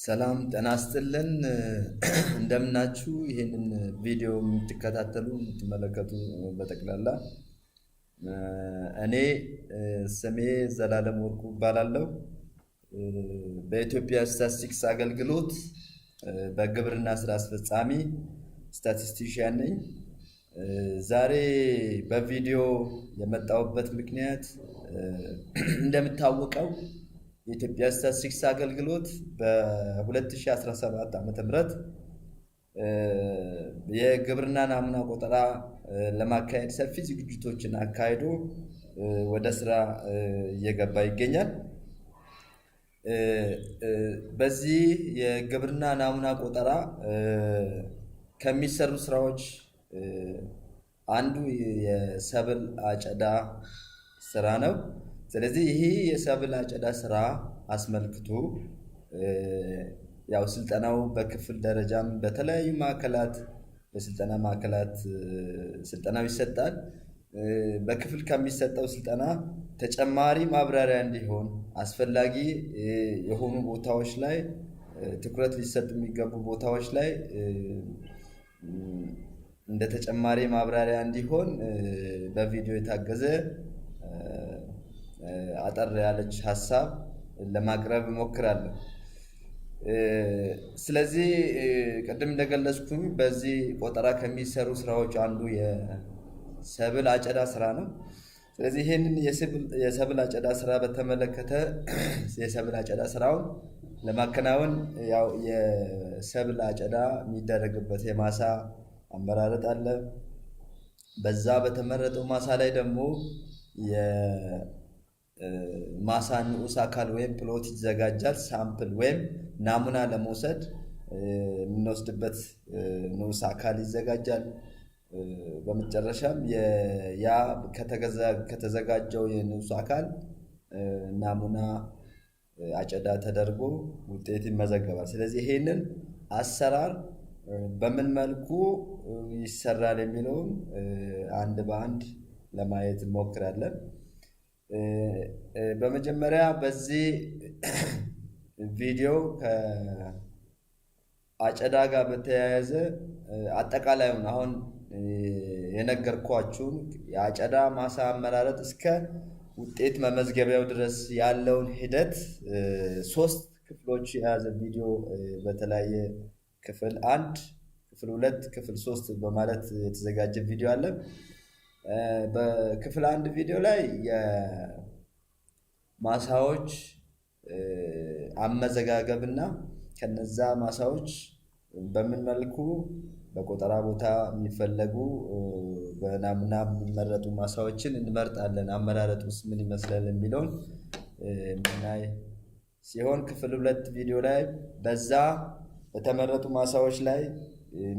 ሰላም ጤና ይስጥልን እንደምናችሁ ይሄንን ቪዲዮ የምትከታተሉ የምትመለከቱ በጠቅላላ እኔ ስሜ ዘላለም ወርቁ እባላለሁ። በኢትዮጵያ ስታቲስቲክስ አገልግሎት በግብርና ስራ አስፈጻሚ ስታቲስቲሽያን ነኝ። ዛሬ በቪዲዮ የመጣሁበት ምክንያት እንደምታወቀው የኢትዮጵያ ስታቲስቲክስ አገልግሎት በ2017 ዓ.ም የግብርና ናሙና ቆጠራ ለማካሄድ ሰፊ ዝግጅቶችን አካሂዶ ወደ ስራ እየገባ ይገኛል። በዚህ የግብርና ናሙና ቆጠራ ከሚሰሩ ስራዎች አንዱ የሰብል አጨዳ ስራ ነው። ስለዚህ ይሄ የሰብል አጨዳ ስራ አስመልክቶ ያው ስልጠናው በክፍል ደረጃም በተለያዩ ማዕከላት በስልጠና ማዕከላት ስልጠናው ይሰጣል። በክፍል ከሚሰጠው ስልጠና ተጨማሪ ማብራሪያ እንዲሆን አስፈላጊ የሆኑ ቦታዎች ላይ ትኩረት ሊሰጥ የሚገቡ ቦታዎች ላይ እንደ ተጨማሪ ማብራሪያ እንዲሆን በቪዲዮ የታገዘ አጠር ያለች ሐሳብ ለማቅረብ እሞክራለሁ። ስለዚህ ቅድም እንደገለጽኩኝ በዚህ ቆጠራ ከሚሰሩ ስራዎች አንዱ የሰብል አጨዳ ስራ ነው። ስለዚህ ይሄንን የሰብል አጨዳ ስራ በተመለከተ የሰብል አጨዳ ስራውን ለማከናወን ያው የሰብል አጨዳ የሚደረግበት የማሳ አመራረጥ አለ። በዛ በተመረጠው ማሳ ላይ ደግሞ የማሳ ንዑስ አካል ወይም ፕሎት ይዘጋጃል። ሳምፕል ወይም ናሙና ለመውሰድ የምንወስድበት ንዑስ አካል ይዘጋጃል። በመጨረሻም ያ ከተዘጋጀው የንዑስ አካል ናሙና አጨዳ ተደርጎ ውጤት ይመዘገባል። ስለዚህ ይሄንን አሰራር በምን መልኩ ይሰራል የሚለውን አንድ በአንድ ለማየት እንሞክራለን። በመጀመሪያ በዚህ ቪዲዮ ከአጨዳ ጋር በተያያዘ አጠቃላዩን አሁን የነገርኳችሁን የአጨዳ ማሳ አመራረጥ እስከ ውጤት መመዝገቢያው ድረስ ያለውን ሂደት 3 ክፍሎች የያዘ ቪዲዮ በተለያየ ክፍል 1 ክፍል 2 ክፍል 3 በማለት የተዘጋጀ ቪዲዮ አለ። በክፍል 1 ቪዲዮ ላይ የማሳዎች አመዘጋገብና ከነዛ ማሳዎች በምን መልኩ በቆጠራ ቦታ የሚፈለጉ በናሙና የሚመረጡ ማሳዎችን እንመርጣለን፣ አመራረጥ ውስጥ ምን ይመስላል የሚለውን ምናይ ሲሆን ክፍል 2 ቪዲዮ ላይ በዛ በተመረጡ ማሳዎች ላይ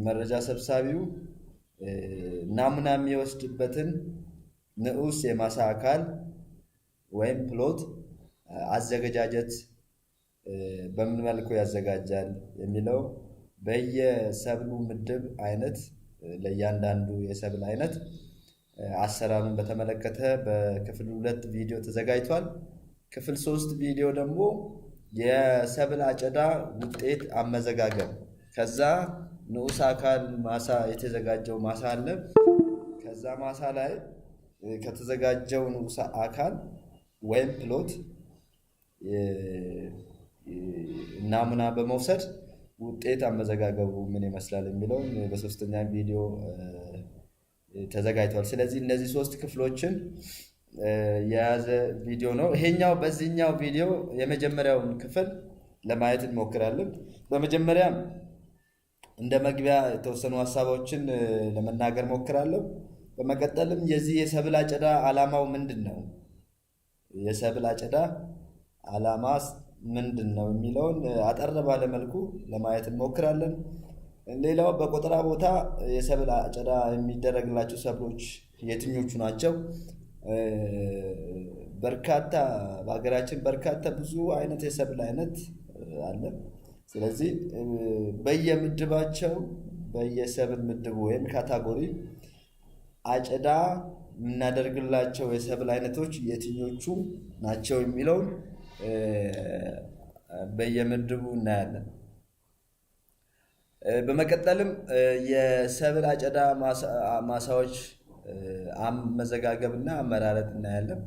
መረጃ ሰብሳቢው ናሙና የሚወስድበትን ንዑስ የማሳ አካል ወይም ፕሎት አዘገጃጀት በምን መልኩ ያዘጋጃል የሚለው በየሰብሉ ምድብ አይነት ለእያንዳንዱ የሰብል አይነት አሰራሩን በተመለከተ በክፍል 2 ቪዲዮ ተዘጋጅቷል። ክፍል 3 ቪዲዮ ደግሞ የሰብል አጨዳ ውጤት አመዘጋገብ፣ ከዛ ንዑስ አካል ማሳ የተዘጋጀው ማሳ አለ። ከዛ ማሳ ላይ ከተዘጋጀው ንዑስ አካል ወይም ፕሎት ናሙና በመውሰድ ውጤት አመዘጋገቡ ምን ይመስላል የሚለው በሶስተኛ ቪዲዮ ተዘጋጅቷል። ስለዚህ እነዚህ 3 ክፍሎችን የያዘ ቪዲዮ ነው። ይሄኛው በዚህኛው ቪዲዮ የመጀመሪያውን ክፍል ለማየት እንሞክራለን። በመጀመሪያ እንደ መግቢያ የተወሰኑ ሀሳቦችን ለመናገር ሞክራለሁ። በመቀጠልም የዚህ የሰብል አጨዳ ዓላማው ምንድን ነው፣ የሰብል አጨዳ ዓላማ ምንድን ነው የሚለውን አጠር ባለ መልኩ ለማየት እንሞክራለን። ሌላው በቆጠራ ቦታ የሰብል አጨዳ የሚደረግላቸው ሰብሎች የትኞቹ ናቸው? በሀገራችን በርካታ ብዙ አይነት የሰብል አይነት አለ። ስለዚህ በየምድባቸው በየሰብል ምድቡ ወይም ካታጎሪ አጨዳ የምናደርግላቸው የሰብል አይነቶች የትኞቹ ናቸው የሚለውን በየምድቡ እናያለን። በመቀጠልም የሰብል አጨዳ ማሳዎች አመዘጋገብና አመራረጥ እናያለን።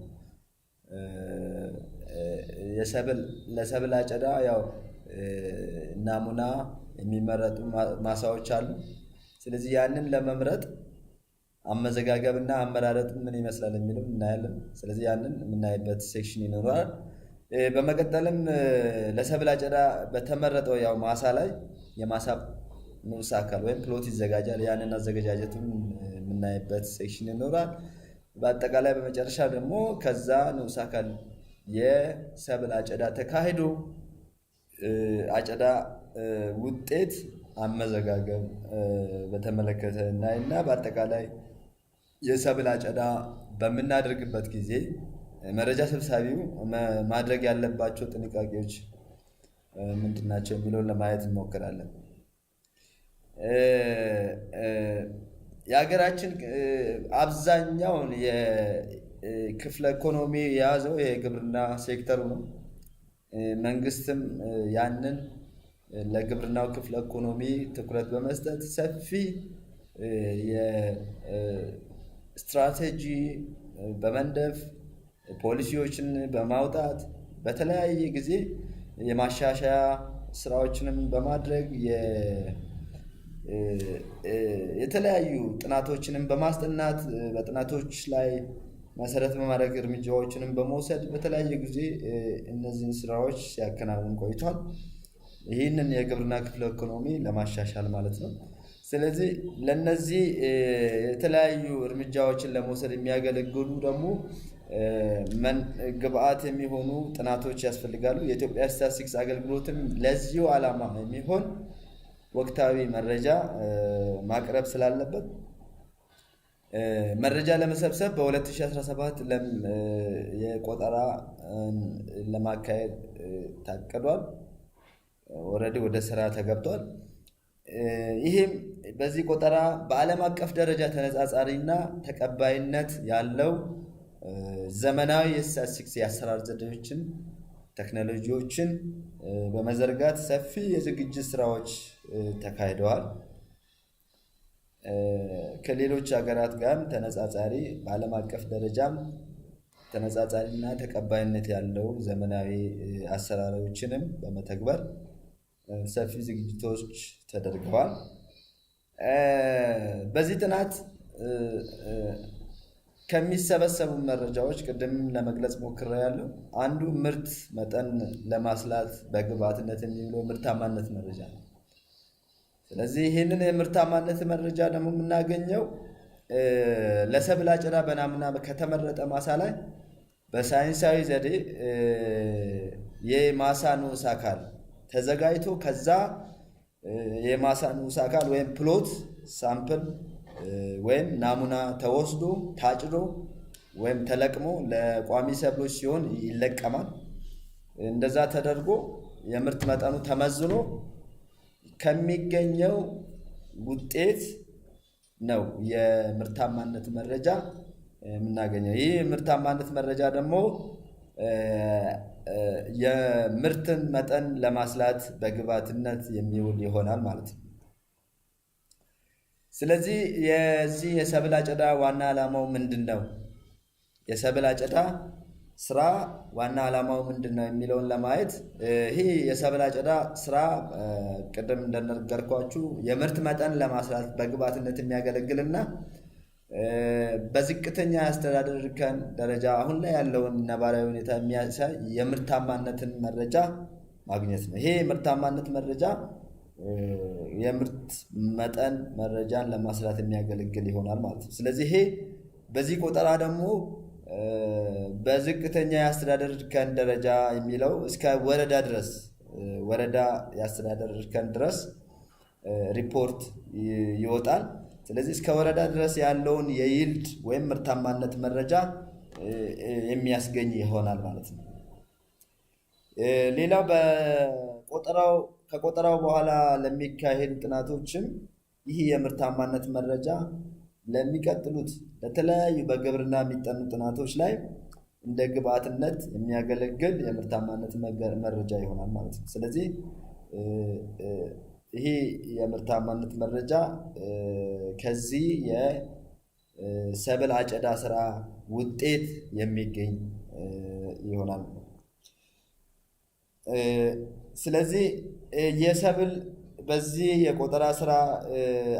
ለሰብል አጨዳ ያው ናሙና የሚመረጡ ማሳዎች አሉ። ስለዚህ ያንን ለመምረጥ አመዘጋገብና አመራረጥ ምን ይመስላል የሚለው እናያለን። ስለዚህ ያንን የምናይበት ሴክሽን ይኖራል። በመቀጠልም ለሰብል አጨዳ በተመረጠው ያው ማሳ ላይ የማሳ ንዑስ አካል ወይም ፕሎት ይዘጋጃል። ያንን አዘገጃጀቱን የምናይበት ሴክሽን ይኖራል። በአጠቃላይ በመጨረሻ ደግሞ ከዛ ንዑስ አካል የሰብል አጨዳ ተካሂዶ አጨዳ ውጤት አመዘጋገብ በተመለከተ እናይና በአጠቃላይ የሰብል አጨዳ በምናደርግበት ጊዜ መረጃ ሰብሳቢው ማድረግ ያለባቸው ጥንቃቄዎች ምንድናቸው የሚለውን ለማየት እንሞክራለን። የሀገራችን አብዛኛውን የክፍለ ኢኮኖሚ የያዘው የግብርና ሴክተሩ ነው። መንግስትም ያንን ለግብርናው ክፍለ ኢኮኖሚ ትኩረት በመስጠት ሰፊ የስትራቴጂ በመንደፍ ፖሊሲዎችን በማውጣት በተለያየ ጊዜ የማሻሻያ ስራዎችንም በማድረግ የተለያዩ ጥናቶችንም በማስጠናት በጥናቶች ላይ መሰረት በማድረግ እርምጃዎችንም በመውሰድ በተለያየ ጊዜ እነዚህን ስራዎች ሲያከናውን ቆይቷል። ይህንን የግብርና ክፍለ ኢኮኖሚ ለማሻሻል ማለት ነው። ስለዚህ ለነዚህ የተለያዩ እርምጃዎችን ለመውሰድ የሚያገለግሉ ደግሞ ግብአት የሚሆኑ ጥናቶች ያስፈልጋሉ። የኢትዮጵያ ስታትስቲክስ አገልግሎትም ለዚሁ ዓላማ የሚሆን ወቅታዊ መረጃ ማቅረብ ስላለበት መረጃ ለመሰብሰብ በ2017 የቆጠራ ለማካሄድ ታቅዷል። ኦልሬዲ ወደ ስራ ተገብቷል። ይህም በዚህ ቆጠራ በዓለም አቀፍ ደረጃ ተነጻጻሪና ተቀባይነት ያለው ዘመናዊ የስታትስቲክስ የአሰራር ዘዴዎችን ቴክኖሎጂዎችን በመዘርጋት ሰፊ የዝግጅት ስራዎች ተካሂደዋል። ከሌሎች ሀገራት ጋር ተነጻጻሪ በዓለም አቀፍ ደረጃም ተነጻጻሪና ተቀባይነት ያለው ዘመናዊ አሰራሮችንም በመተግበር ሰፊ ዝግጅቶች ተደርገዋል። በዚህ ጥናት ከሚሰበሰቡ መረጃዎች ቅድም ለመግለጽ ሞክሬያለሁ። አንዱ ምርት መጠን ለማስላት በግብዓትነት የሚውለው ምርታማነት መረጃ ነው። ስለዚህ ይህንን የምርታማነት መረጃ ደግሞ የምናገኘው ለሰብል አጨዳ በናሙና ከተመረጠ ማሳ ላይ በሳይንሳዊ ዘዴ የማሳ ንዑስ አካል ተዘጋጅቶ ከዛ የማሳ ንዑስ አካል ወይም ፕሎት ሳምፕል ወይም ናሙና ተወስዶ ታጭዶ ወይም ተለቅሞ ለቋሚ ሰብሎች ሲሆን ይለቀማል። እንደዛ ተደርጎ የምርት መጠኑ ተመዝኖ ከሚገኘው ውጤት ነው የምርታማነት መረጃ የምናገኘው። ይህ የምርታማነት መረጃ ደግሞ የምርትን መጠን ለማስላት በግብዓትነት የሚውል ይሆናል ማለት ነው። ስለዚህ የዚህ የሰብል አጨዳ ዋና ዓላማው ምንድን ነው? የሰብል አጨዳ ስራ ዋና ዓላማው ምንድን ነው የሚለውን ለማየት ይህ የሰብል አጨዳ ስራ ቅድም እንደነገርኳችሁ የምርት መጠን ለማስላት በግብዓትነት የሚያገለግልና በዝቅተኛ የአስተዳደር እርከን ደረጃ አሁን ላይ ያለውን ነባራዊ ሁኔታ የሚያሳይ የምርታማነትን መረጃ ማግኘት ነው። ይሄ የምርታማነት መረጃ የምርት መጠን መረጃን ለማስላት የሚያገለግል ይሆናል ማለት ነው። ስለዚህ ይሄ በዚህ ቆጠራ ደግሞ በዝቅተኛ የአስተዳደር እርከን ደረጃ የሚለው እስከ ወረዳ ድረስ ወረዳ የአስተዳደር እርከን ድረስ ሪፖርት ይወጣል። ስለዚህ እስከ ወረዳ ድረስ ያለውን የይልድ ወይም ምርታማነት መረጃ የሚያስገኝ ይሆናል ማለት ነው። ሌላው ከቆጠራው በኋላ ለሚካሄዱ ጥናቶችም ይህ የምርታማነት መረጃ ለሚቀጥሉት ለተለያዩ በግብርና የሚጠኑ ጥናቶች ላይ እንደ ግብዓትነት የሚያገለግል የምርታማነት መረጃ ይሆናል ማለት ነው። ስለዚህ ይሄ የምርታማነት መረጃ ከዚህ የሰብል አጨዳ ስራ ውጤት የሚገኝ ይሆናል። ስለዚህ የሰብል በዚህ የቆጠራ ስራ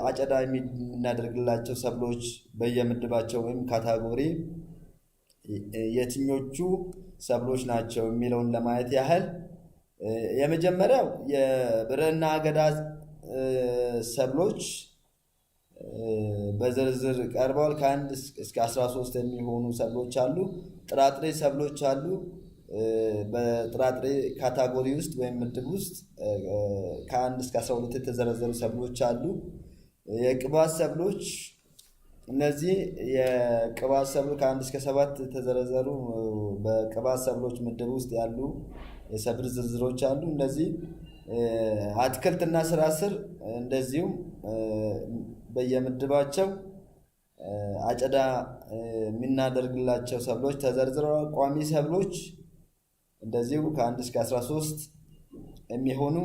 አጨዳ የምናደርግላቸው ሰብሎች በየምድባቸው ወይም ካታጎሪ የትኞቹ ሰብሎች ናቸው የሚለውን ለማየት ያህል የመጀመሪያው የብርና አገዳ ሰብሎች በዝርዝር ቀርበዋል። ከ1 እስከ 13 የሚሆኑ ሰብሎች አሉ። ጥራጥሬ ሰብሎች አሉ። በጥራጥሬ ካታጎሪ ውስጥ ወይም ምድብ ውስጥ ከ1 እስከ 12 የተዘረዘሩ ሰብሎች አሉ። የቅባት ሰብሎች እነዚህ የቅባት ሰብሎች ከ1 እስከ 7 የተዘረዘሩ በቅባት ሰብሎች ምድብ ውስጥ ያሉ የሰብል ዝርዝሮች አሉ። እነዚህ አትክልትና ስራ ስር እንደዚሁም በየምድባቸው አጨዳ የምናደርግላቸው ሰብሎች ተዘርዝረዋል። ቋሚ ሰብሎች እንደዚሁ ከ1 እስከ 13 የሚሆኑ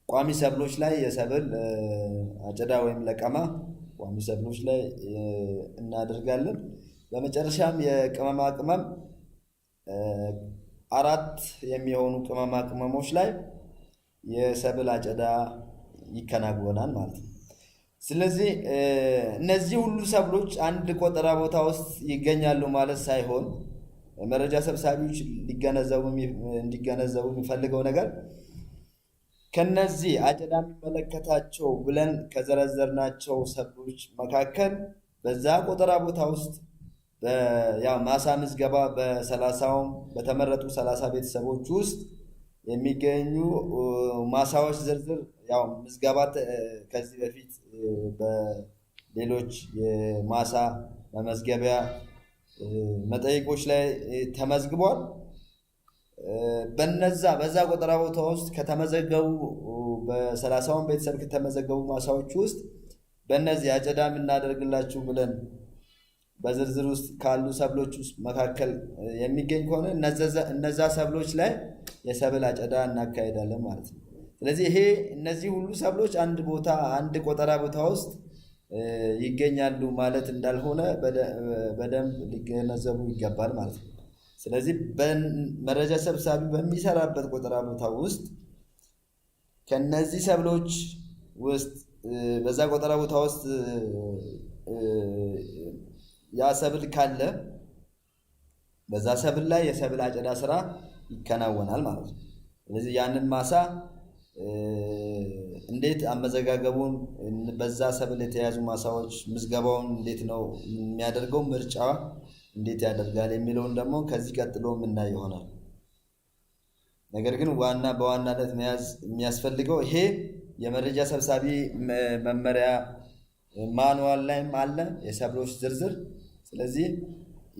ቋሚ ሰብሎች ላይ የሰብል አጨዳ ወይም ለቀማ ቋሚ ሰብሎች ላይ እናደርጋለን። በመጨረሻም የቅመማ ቅመም 4 የሚሆኑ ቅመማ ቅመሞች ላይ የሰብል አጨዳ ይከናወናል ማለት ነው። ስለዚህ እነዚህ ሁሉ ሰብሎች አንድ ቆጠራ ቦታ ውስጥ ይገኛሉ ማለት ሳይሆን መረጃ ሰብሳቢዎች እንዲገነዘቡ የሚፈልገው ነገር ከነዚህ አጨዳ የሚመለከታቸው ብለን ከዘረዘርናቸው ሰብሎች መካከል በዛ ቆጠራ ቦታ ውስጥ ማሳ ምዝገባ በ30ም በተመረጡ 30 ቤተሰቦች ውስጥ የሚገኙ ማሳዎች ዝርዝር ምዝገባ ከዚህ በፊት በሌሎች የማሳ መመዝገቢያ መጠይቆች ላይ ተመዝግቧል። በዛ ቆጠራ ቦታ ውስጥ ከተመዘገቡ በ30ም ቤተሰብ ከተመዘገቡ ማሳዎች ውስጥ በእነዚህ አጨዳ የምናደርግላችሁ ብለን በዝርዝር ውስጥ ካሉ ሰብሎች ውስጥ መካከል የሚገኝ ከሆነ እነዛ ሰብሎች ላይ የሰብል አጨዳ እናካሄዳለን ማለት ነው። ስለዚህ እነዚህ ሁሉ ሰብሎች አንድ ቆጠራ ቦታ ውስጥ ይገኛሉ ማለት እንዳልሆነ በደንብ ሊገነዘቡ ይገባል ማለት ነው። ስለዚህ መረጃ ሰብሳቢ በሚሰራበት ቆጠራ ቦታ ውስጥ ከነዚህ ሰብሎች ውስጥ በዛ ቆጠራ ቦታ ውስጥ ያ ሰብል ካለ በዛ ሰብል ላይ የሰብል አጨዳ ስራ ይከናወናል ማለት ነው። ስለዚህ ያንን ማሳ እንዴት አመዘጋገቡን በዛ ሰብል የተያዙ ማሳዎች ምዝገባውን እንዴት ነው የሚያደርገው፣ ምርጫ እንዴት ያደርጋል የሚለውን ደግሞ ከዚህ ቀጥሎ የምናየው ይሆናል። ነገር ግን በዋናነት መያዝ የሚያስፈልገው ይሄ የመረጃ ሰብሳቢ መመሪያ ማኑዋል ላይም አለ የሰብሎች ዝርዝር። ስለዚህ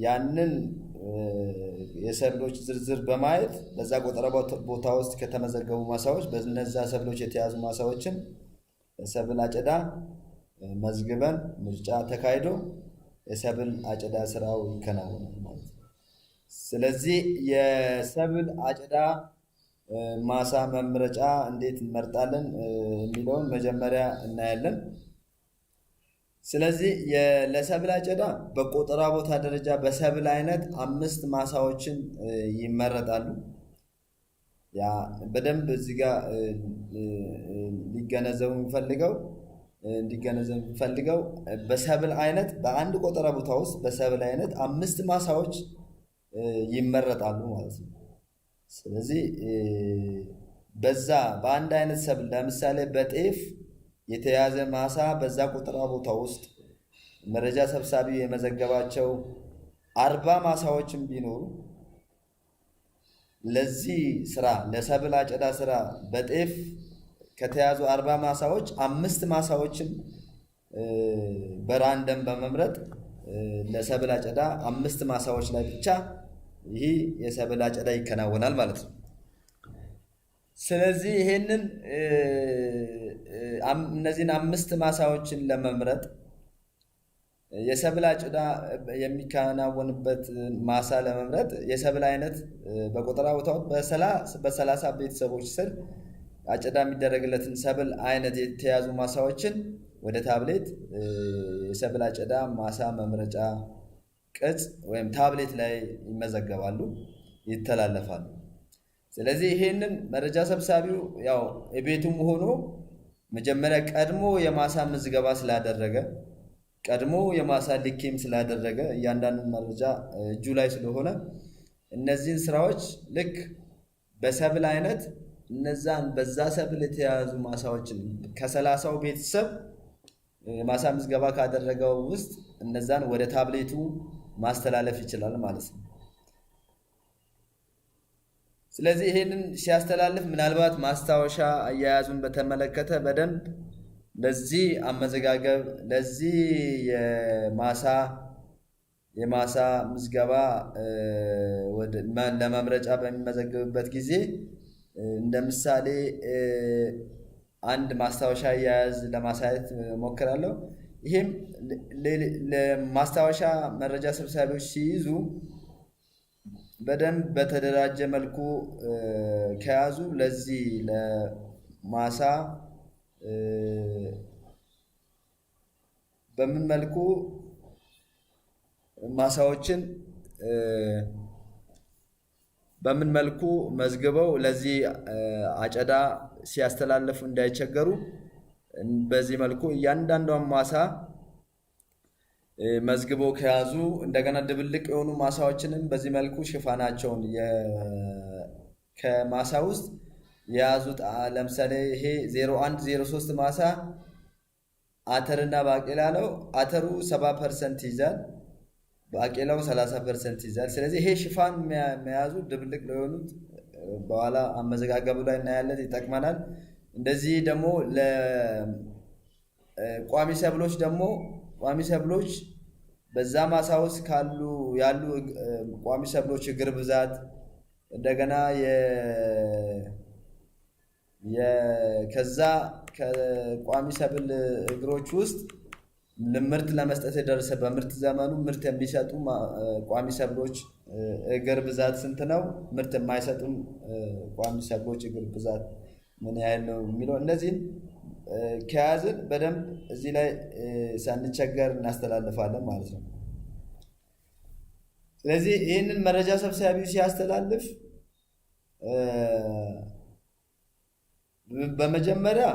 ያንን የሰብሎች ዝርዝር በማየት በዛ ቆጠራ ቦታ ውስጥ ከተመዘገቡ ማሳዎች በእነዛ ሰብሎች የተያዙ ማሳዎችን የሰብል አጨዳ መዝግበን ምርጫ ተካሂዶ የሰብል አጨዳ ስራው ይከናወናል ማለት ነው። ስለዚህ የሰብል አጨዳ ማሳ መምረጫ እንዴት እንመርጣለን የሚለውን መጀመሪያ እናያለን። ስለዚህ ለሰብል አጨዳ በቆጠራ ቦታ ደረጃ በሰብል አይነት 5 ማሳዎችን ይመረጣሉ። ያ በደንብ እዚህ ጋር እንዲገነዘቡ የሚፈልገው በሰብል አይነት በአንድ ቆጠራ ቦታ ውስጥ በሰብል አይነት 5 ማሳዎች ይመረጣሉ ማለት ነው። ስለዚህ በአንድ አይነት ሰብል ለምሳሌ በጤፍ የተያዘ ማሳ በዛ ቆጠራ ቦታ ውስጥ መረጃ ሰብሳቢ የመዘገባቸው 40 ማሳዎችን ቢኖሩ ለዚህ ስራ ለሰብል አጨዳ ስራ በጤፍ ከተያዙ 40 ማሳዎች 5 ማሳዎችን በራንደም በመምረጥ ለሰብል አጨዳ 5 ማሳዎች ላይ ብቻ ይህ የሰብል አጨዳ ይከናወናል ማለት ነው። ስለዚህ እነዚህን 5 ማሳዎችን ለመምረጥ የሰብል አጨዳ የሚከናወንበት ማሳ ለመምረጥ የሰብል አይነት በቆጠራ ቦታው በ30 ቤተሰቦች ስር አጨዳ የሚደረግለትን ሰብል አይነት የተያዙ ማሳዎችን ወደ ታብሌት የሰብል አጨዳ ማሳ መምረጫ ቅጽ ወይም ታብሌት ላይ ይመዘገባሉ፣ ይተላለፋሉ። ስለዚህ ይሄንን መረጃ ሰብሳቢው ያው የቤቱም ሆኖ መጀመሪያ ቀድሞ የማሳ ምዝገባ ስላደረገ ቀድሞ የማሳ ልኬም ስላደረገ እያንዳንዱ መረጃ እጁ ላይ ስለሆነ እነዚህን ስራዎች ልክ በሰብል አይነት እነዛን በዛ ሰብል የተያዙ ማሳዎችን ከ30ው ቤተሰብ ማሳ ምዝገባ ካደረገው ውስጥ እነዛን ወደ ታብሌቱ ማስተላለፍ ይችላል ማለት ነው። ስለዚህ ይሄንን ሲያስተላልፍ ምናልባት ማስታወሻ አያያዙን በተመለከተ በደንብ ለዚህ አመዘጋገብ ለዚህ የማሳ ምዝገባ ለመምረጫ በሚመዘገብበት ጊዜ እንደ ምሳሌ አንድ ማስታወሻ አያያዝ ለማሳየት ሞክራለሁ። ይሄም ለማስታወሻ መረጃ ሰብሳቢዎች ሲይዙ በደንብ በተደራጀ መልኩ ከያዙ ለዚህ ለማሳ በምን መልኩ ማሳዎችን በምን መልኩ መዝግበው ለዚህ አጨዳ ሲያስተላልፉ እንዳይቸገሩ በዚህ መልኩ እያንዳንዷን ማሳ መዝግበው ከያዙ እንደገና ድብልቅ የሆኑ ማሳዎችንም በዚህ መልኩ ሽፋናቸውን ከማሳ ውስጥ የያዙት ለምሳሌ ይሄ 0103 ማሳ አተርና ባቄላ ነው። አተሩ 70% ይዛል፣ ባቄላው 30% ይዛል። ስለዚህ ይሄ ሽፋን መያዙ ድብልቅ ለሆኑት በኋላ አመዘጋገቡ ላይ እናያለን፣ ይጠቅመናል። እንደዚህ ደግሞ ለቋሚ ሰብሎች ቋሚ ሰብሎች በዛ ማሳ ውስጥ ያሉ ቋሚ ሰብሎች እግር ብዛት እንደገና ከዛ ከቋሚ ሰብል እግሮች ውስጥ ምርት ለመስጠት የደረሰ በምርት ዘመኑ ምርት የሚሰጡ ቋሚ ሰብሎች እግር ብዛት ስንት ነው፣ ምርት የማይሰጡም ቋሚ ሰብሎች እግር ብዛት ምን ያህል ነው የሚለው እነዚህን ከያዝን በደንብ እዚህ ላይ ሳንቸገር እናስተላልፋለን ማለት ነው። ስለዚህ ይህንን መረጃ ሰብሳቢው ሲያስተላልፍ በመጀመሪያ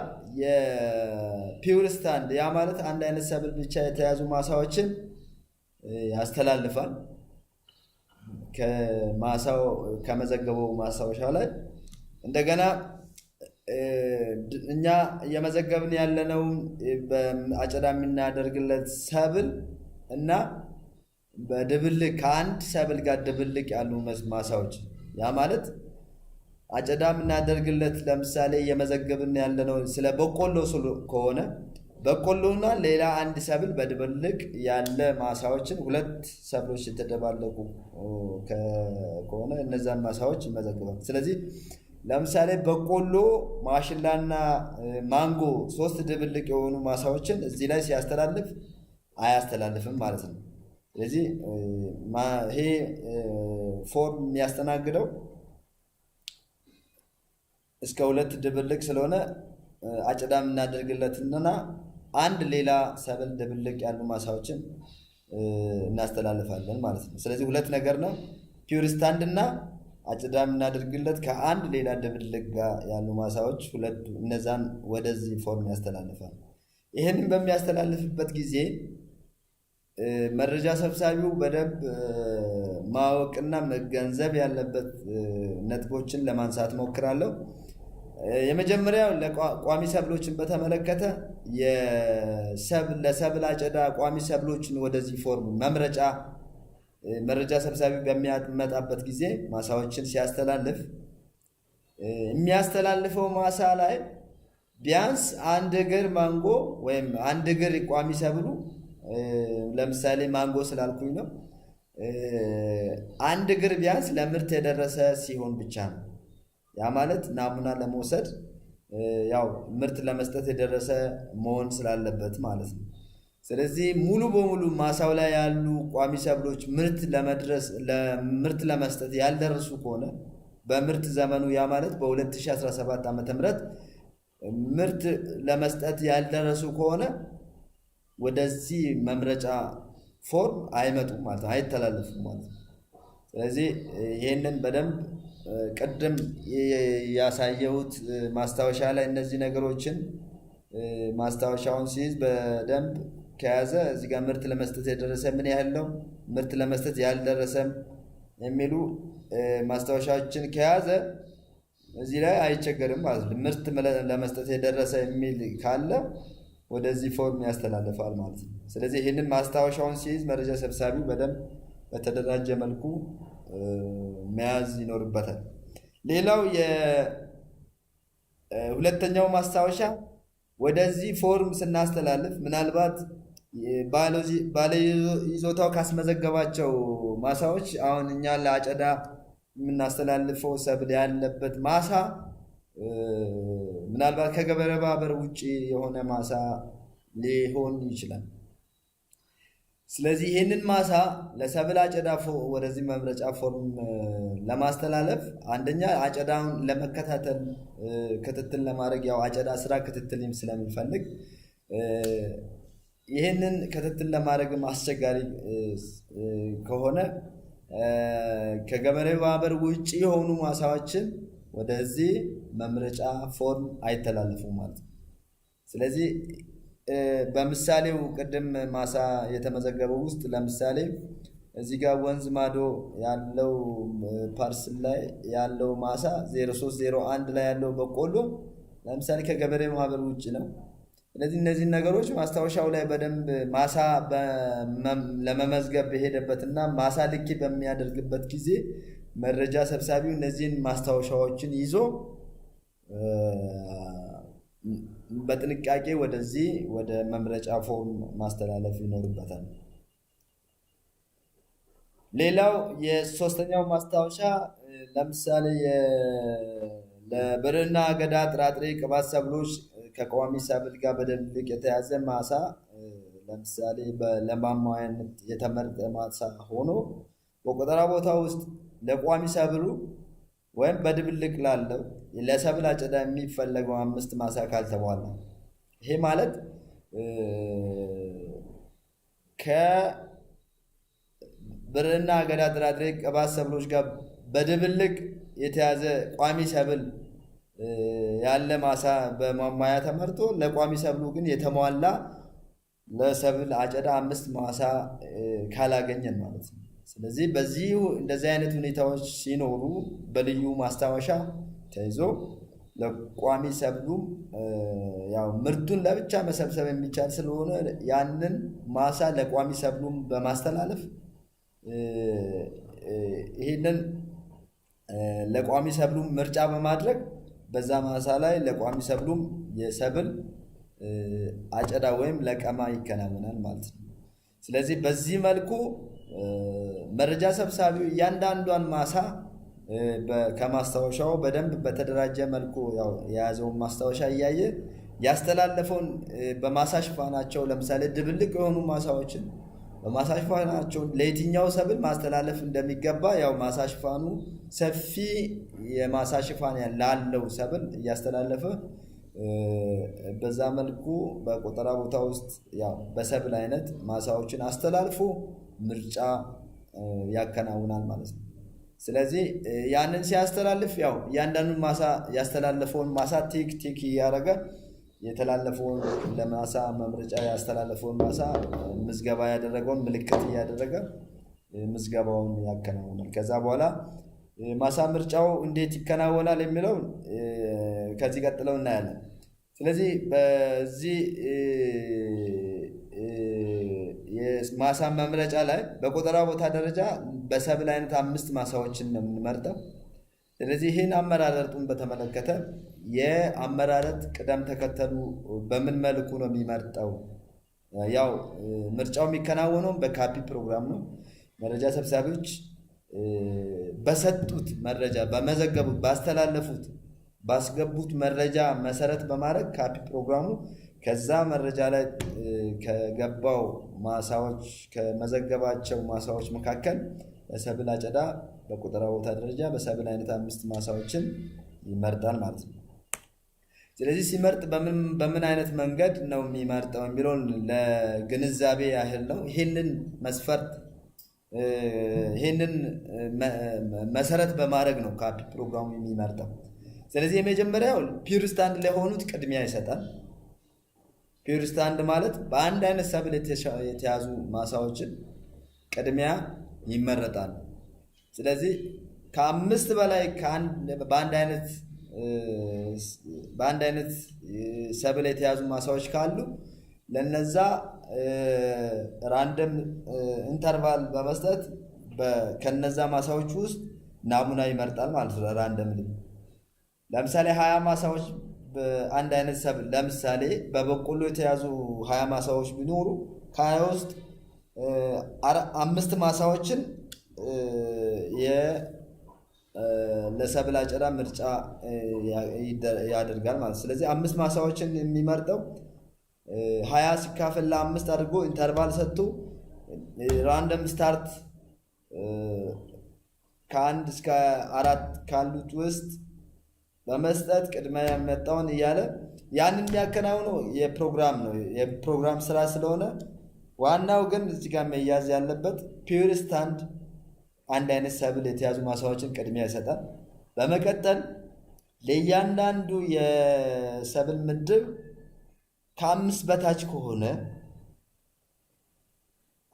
የፒውር ስታንድ ያ ማለት አንድ አይነት ሰብል ብቻ የተያዙ ማሳዎችን ያስተላልፋል። ከማሳው ከመዘገበው ማስታወሻ ላይ እንደገና እኛ እየመዘገብን ያለነው በአጨዳ የምናደርግለት ሰብል እና በድብልቅ ከአንድ ሰብል ጋር ድብልቅ ያሉ ማሳዎች ያ ማለት አጨዳ የምናደርግለት ለምሳሌ እየመዘገብን ያለነው ስለ በቆሎ ከሆነ በቆሎና ሌላ አንድ ሰብል በድብልቅ ያለ ማሳዎችን ሁለት ሰብሎች የተደባለቁ ከሆነ እነዛን ማሳዎች ይመዘግባል። ስለዚህ ለምሳሌ በቆሎ፣ ማሽላና ማንጎ ሶስት ድብልቅ የሆኑ ማሳዎችን እዚህ ላይ ሲያስተላልፍ አያስተላልፍም ማለት ነው። ስለዚህ ይሄ ፎርም የሚያስተናግደው እስከ ሁለት ድብልቅ ስለሆነ አጨዳ የምናደርግለትና አንድ ሌላ ሰብል ድብልቅ ያሉ ማሳዎችን እናስተላልፋለን ማለት ነው። ስለዚህ ሁለት ነገር ነው፣ ፒውር ስታንድ እና አጨዳ የምናደርግለት ከአንድ ሌላ ድብልቅ ጋር ያሉ ማሳዎች ሁለቱ እነዛን ወደዚህ ፎርም ያስተላልፋል። ይህንን በሚያስተላልፍበት ጊዜ መረጃ ሰብሳቢው በደንብ ማወቅና መገንዘብ ያለበት ነጥቦችን ለማንሳት ሞክራለሁ። የመጀመሪያው ለቋሚ ሰብሎችን በተመለከተ ለሰብል አጨዳ ቋሚ ሰብሎችን ወደዚህ ፎርም መምረጫ መረጃ ሰብሳቢ በሚያመጣበት ጊዜ ማሳዎችን ሲያስተላልፍ የሚያስተላልፈው ማሳ ላይ ቢያንስ አንድ እግር ማንጎ ወይም አንድ እግር ቋሚ ሰብሉ ለምሳሌ ማንጎ ስላልኩኝ ነው። አንድ እግር ቢያንስ ለምርት የደረሰ ሲሆን ብቻ ነው። ያ ማለት ናሙና ለመውሰድ ያው ምርት ለመስጠት የደረሰ መሆን ስላለበት ማለት ነው። ስለዚህ ሙሉ በሙሉ ማሳው ላይ ያሉ ቋሚ ሰብሎች ምርት ለመስጠት ያልደረሱ ከሆነ በምርት ዘመኑ ያ ማለት በ2017 ዓ.ም ምርት ለመስጠት ያልደረሱ ከሆነ ወደዚህ መምረጫ ፎርም አይመጡም ማለት ነው፣ አይተላለፉም ማለት ነው። ስለዚህ ይህንን በደንብ ቅድም ያሳየሁት ማስታወሻ ላይ እነዚህ ነገሮችን ማስታወሻውን ሲይዝ በደንብ ከያዘ እዚህ ጋር ምርት ለመስጠት የደረሰ ምን ያህል ነው፣ ምርት ለመስጠት ያልደረሰም የሚሉ ማስታወሻዎችን ከያዘ እዚህ ላይ አይቸገርም ማለት ነው። ምርት ለመስጠት የደረሰ የሚል ካለ ወደዚህ ፎርም ያስተላልፋል ማለት ነው። ስለዚህ ይህንን ማስታወሻውን ሲይዝ መረጃ ሰብሳቢው በደንብ በተደራጀ መልኩ መያዝ ይኖርበታል። ሌላው የሁለተኛው ማስታወሻ ወደዚህ ፎርም ስናስተላልፍ ምናልባት ባለይዞታው ካስመዘገባቸው ማሳዎች አሁን እኛ ለአጨዳ የምናስተላልፈው ሰብል ያለበት ማሳ ምናልባት ከገበሬ ማህበር ውጪ የሆነ ማሳ ሊሆን ይችላል። ስለዚህ ይህንን ማሳ ለሰብል አጨዳ ወደዚህ መምረጫ ፎርም ለማስተላለፍ አንደኛ አጨዳውን ለመከታተል ክትትል ለማድረግ ያው አጨዳ ስራ ክትትልም ስለሚፈልግ ይህንን ክትትል ለማድረግ አስቸጋሪ ከሆነ ከገበሬ ማህበር ውጪ የሆኑ ማሳዎችን ወደዚህ መምረጫ ፎርም አይተላለፉም ማለት ነው። ስለዚህ በምሳሌው ቅድም ማሳ የተመዘገበው ውስጥ ለምሳሌ እዚህ ጋር ወንዝ ማዶ ያለው ፓርስል ላይ ያለው ማሳ 0301 ላይ ያለው በቆሎ ለምሳሌ ከገበሬ ማህበር ውጪ ነው። ስለዚህ እነዚህ ነገሮች ማስታወሻው ላይ በደንብ ማሳ ለመመዝገብ በሄደበትና ማሳ ልኪ በሚያደርግበት ጊዜ መረጃ ሰብሳቢው እነዚህን ማስታወሻዎችን ይዞ በጥንቃቄ ወደዚህ ወደ መምረጫ ፎርም ማስተላለፍ ይኖርበታል። ሌላው የሶስተኛው ማስታወሻ ለምሳሌ ለብርና አገዳ ጥራጥሬ ቅባት ሰብሎች ከቋሚ ሰብል ጋር በድብልቅ የተያዘ ማሳ ለምሳሌ ለማሟያነት የተመረጠ ማሳ ሆኖ በቆጠራ ቦታ ውስጥ ለቋሚ ሰብሉ ወይም በድብልቅ ላለው ለሰብል አጨዳ የሚፈለገው 5 ማሳ ካልተሟላ ይሄ ማለት ከብርና አገዳ ጥራጥሬ ቅባት ሰብሎች ጋር በድብልቅ የተያዘ ቋሚ ሰብል ያለ ማሳ በማሟያ ተመርጦ ለቋሚ ሰብሉ ግን የተሟላ ለሰብል አጨዳ 5 ማሳ ካላገኘን ማለት ነው። ስለዚህ በዚህ እንደዚህ አይነት ሁኔታዎች ሲኖሩ በልዩ ማስታወሻ ተይዞ ለቋሚ ሰብሉ ያው ምርቱን ለብቻ መሰብሰብ የሚቻል ስለሆነ ያንን ማሳ ለቋሚ ሰብሉም በማስተላለፍ ይሄንን ለቋሚ ሰብሉ ምርጫ በማድረግ በዛ ማሳ ላይ ለቋሚ ሰብሉም የሰብል አጨዳ ወይም ለቀማ ይከናወናል ማለት ነው። ስለዚህ በዚህ መልኩ መረጃ ሰብሳቢው እያንዳንዷን ማሳ ከማስታወሻው በደንብ በተደራጀ መልኩ ያው የያዘውን ማስታወሻ እያየ ያስተላለፈውን በማሳ ሽፋናቸው ለምሳሌ ድብልቅ የሆኑ ማሳዎችን በማሳ ሽፋናቸው ለየትኛው ሰብል ማስተላለፍ እንደሚገባ ያው ማሳ ሽፋኑ ሰፊ የማሳ ሽፋን ላለው ሰብል እያስተላለፈ በዛ መልኩ በቆጠራ ቦታ ውስጥ ያው በሰብል አይነት ማሳዎችን አስተላልፎ ምርጫ ያከናውናል ማለት ነው። ስለዚህ ያንን ሲያስተላልፍ ያው እያንዳንዱን ማሳ ያስተላለፈውን ማሳ ቲክ እያደረገ የተላለፈውን ለማሳ መምረጫ ያስተላለፈውን ማሳ ምዝገባ ያደረገውን ምልክት እያደረገ ምዝገባውን ያከናውናል። ከዛ በኋላ ማሳ ምርጫው እንዴት ይከናወናል የሚለው ከዚህ ቀጥለው እናያለን። ስለዚህ በዚህ የማሳ መምረጫ ላይ በቆጠራ ቦታ ደረጃ በሰብል አይነት 5 ማሳዎችን ነው የምንመርጠው። ስለዚህ ይህን አመራረጡን በተመለከተ የአመራረጥ ቅደም ተከተሉ በምን መልኩ ነው የሚመርጠው? ያው ምርጫው የሚከናወነው በካፒ ፕሮግራም ነው። መረጃ ሰብሳቢዎች በሰጡት መረጃ በመዘገቡት ባስተላለፉት ባስገቡት መረጃ መሰረት በማድረግ ካፒ ፕሮግራሙ ከዛ መረጃ ላይ ከገባው ማሳዎች ከመዘገባቸው ማሳዎች መካከል ለሰብል አጨዳ በቁጠራ ቦታ ደረጃ በሰብል አይነት 5 ማሳዎችን ይመርጣል ማለት ነው። ስለዚህ ሲመርጥ በምን አይነት መንገድ ነው የሚመርጠው የሚለውን ለግንዛቤ ያህል ነው። ይሄንን መስፈርት ይሄንን መሰረት በማድረግ ነው ካፒ ፕሮግራሙ የሚመርጠው። ስለዚህ የመጀመሪያው ፒውር ስታንድ ለሆኑት ቅድሚያ ይሰጣል። ፒውር ስታንድ ማለት በአንድ አይነት ሰብል የተያዙ ማሳዎችን ቅድሚያ ይመረጣል። ስለዚህ ከ5 በላይ በአንድ አይነት ሰብል የተያዙ ማሳዎች ካሉ ለነዛ ራንደም ኢንተርቫል በመስጠት ከነዛ ማሳዎች ውስጥ ናሙና ይመርጣል ማለት ነው። ራንደም ለምሳሌ 20 ማሳዎች በአንድ አይነት ሰብል ለምሳሌ በበቆሎ የተያዙ 20 ማሳዎች ቢኖሩ ከ20 ውስጥ 5 ማሳዎችን ለሰብል አጨዳ ምርጫ ያደርጋል ማለት። ስለዚህ 5 ማሳዎችን የሚመርጠው 20 ሲካፈል ለ5 አድርጎ ኢንተርቫል ሰጥቶ ራንደም ስታርት ከ1 እስከ 4 ካሉት ውስጥ በመስጠት ቅድሚያ ያመጣውን እያለ ያንን የሚያከናውነው የፕሮግራም ስራ ስለሆነ ዋናው ግን እዚህ ጋር መያዝ ያለበት ፒውር ስታንድ አንድ አይነት ሰብል የተያዙ ማሳዎችን ቅድሚያ ይሰጣል። በመቀጠል ለእያንዳንዱ የሰብል ምድብ ከ5 በታች ከሆነ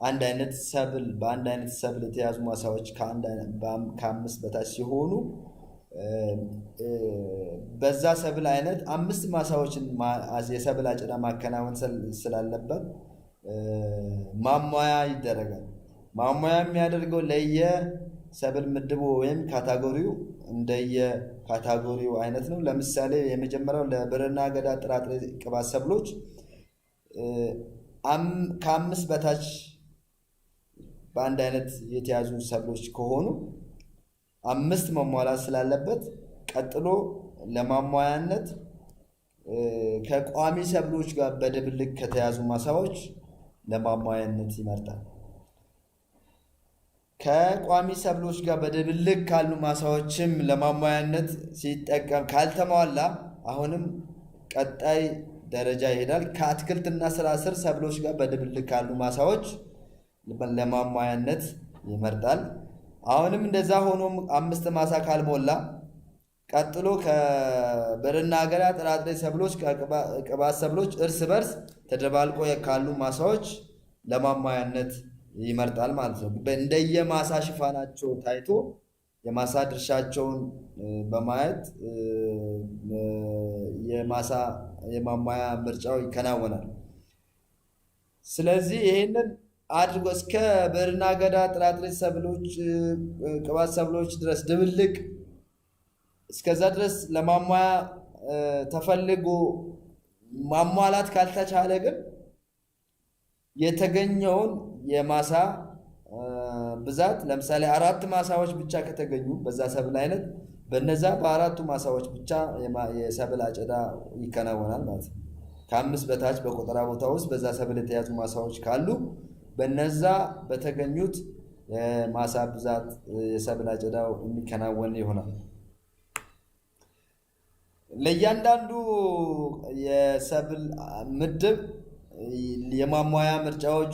አንድ አይነት ሰብል በአንድ አይነት ሰብል የተያዙ ማሳዎች ከ5 በታች ሲሆኑ በዛ ሰብል አይነት 5 ማሳዎችን የሰብል አጨዳ ማከናወን ስላለበት ማሟያ ይደረጋል። ማሟያ የሚያደርገው ለየሰብል ምድቡ ወይም ካታጎሪው ካታጎሪው አይነት ነው። ለምሳሌ የመጀመሪያው ለብርና አገዳ ጥራጥሬ ቅባት ሰብሎች ከ5 በታች በአንድ አይነት የተያዙ ሰብሎች ከሆኑ 5 መሟላት ስላለበት ቀጥሎ ለማሟያነት ከቋሚ ሰብሎች ጋር በድብልቅ ከተያዙ ማሳዎች ለማሟያነት ይመርጣል። ከቋሚ ሰብሎች ጋር በድብልቅ ካሉ ማሳዎችም ለማሟያነት ሲጠቀም ካልተሟላ አሁንም ቀጣይ ደረጃ ይሄዳል። ከአትክልትና ስራ ስር ሰብሎች ጋር በድብልቅ ካሉ ማሳዎች ለማሟያነት ይመርጣል። አሁንም እንደዛ ሆኖም 5 ማሳ ካልሞላ ቀጥሎ ከብርና አገዳ ጥራጥሬ ሰብሎች ከቅባት ሰብሎች እርስ በርስ ተደባልቆ ካሉ ማሳዎች ለማሟያነት ይመርጣል ማለት ነው። እንደየማሳ ሽፋናቸው ታይቶ የማሳ ድርሻቸውን በማየት የማሟያ ምርጫው ይከናወናል። ስለዚህ ይሄንን አድርጎ እስከ ብርና አገዳ ጥራጥሬ ሰብሎች ቅባት ሰብሎች ድረስ ድብልቅ እስከዛ ድረስ ለማሟያ ተፈልጎ ማሟላት ካልተቻለ ግን የተገኘውን የማሳ ብዛት ለምሳሌ 4 ማሳዎች ብቻ ከተገኙ በዛ ሰብል አይነት በነዛ በ4ቱ ማሳዎች ብቻ የሰብል አጨዳ ይከናወናል ማለት ነው። ከ5 በታች በቆጠራ ቦታ ውስጥ በዛ ሰብል የተያዙ ማሳዎች ካሉ በነዛ በተገኙት የማሳ ብዛት የሰብል አጨዳው የሚከናወን ይሆናል። ለእያንዳንዱ የሰብል ምድብ የማሟያ ምርጫዎች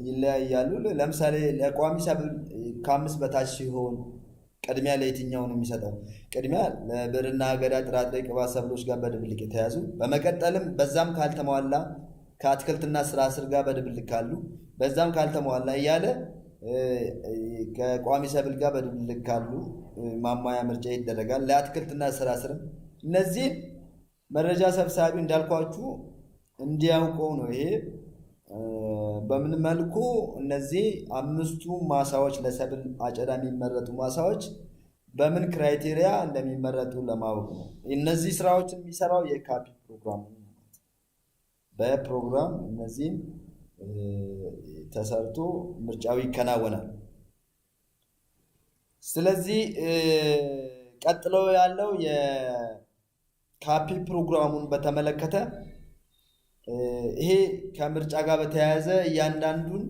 ይለያያሉ። ለምሳሌ ለቋሚ ሰብል ከ5 በታች ሲሆን ቅድሚያ ለየትኛው ነው የሚሰጠው? ቅድሚያ ለብርና አገዳ ጥራጥሬ ቅባት ሰብሎች ጋር በድብልቅ የተያዙ፣ በመቀጠልም በዛም ካልተሟላ ከአትክልትና ስራ ስር ጋር በድብልቅ ካሉ፣ በዛም ካልተሟላ እያለ ከቋሚ ሰብል ጋር በድብልቅ ካሉ ማሟያ ምርጫ ይደረጋል። ለአትክልትና ስራ ስር እነዚህ መረጃ ሰብሳቢ እንዳልኳችሁ እንዲያውቀው ነው። ይሄ በምን መልኩ እነዚህ 5ቱ ማሳዎች ለሰብል አጨዳ የሚመረጡ ማሳዎች በምን ክራይቴሪያ እንደሚመረጡ ለማወቅ ነው። እነዚህ ስራዎችን የሚሰራው የካፒ ፕሮግራም ነው። በፕሮግራም እነዚህም ተሰርቶ ምርጫው ይከናወናል። ስለዚህ ቀጥሎ ያለው የካፒ ፕሮግራሙን በተመለከተ ይሄ ከምርጫ ጋር በተያያዘ እያንዳንዱን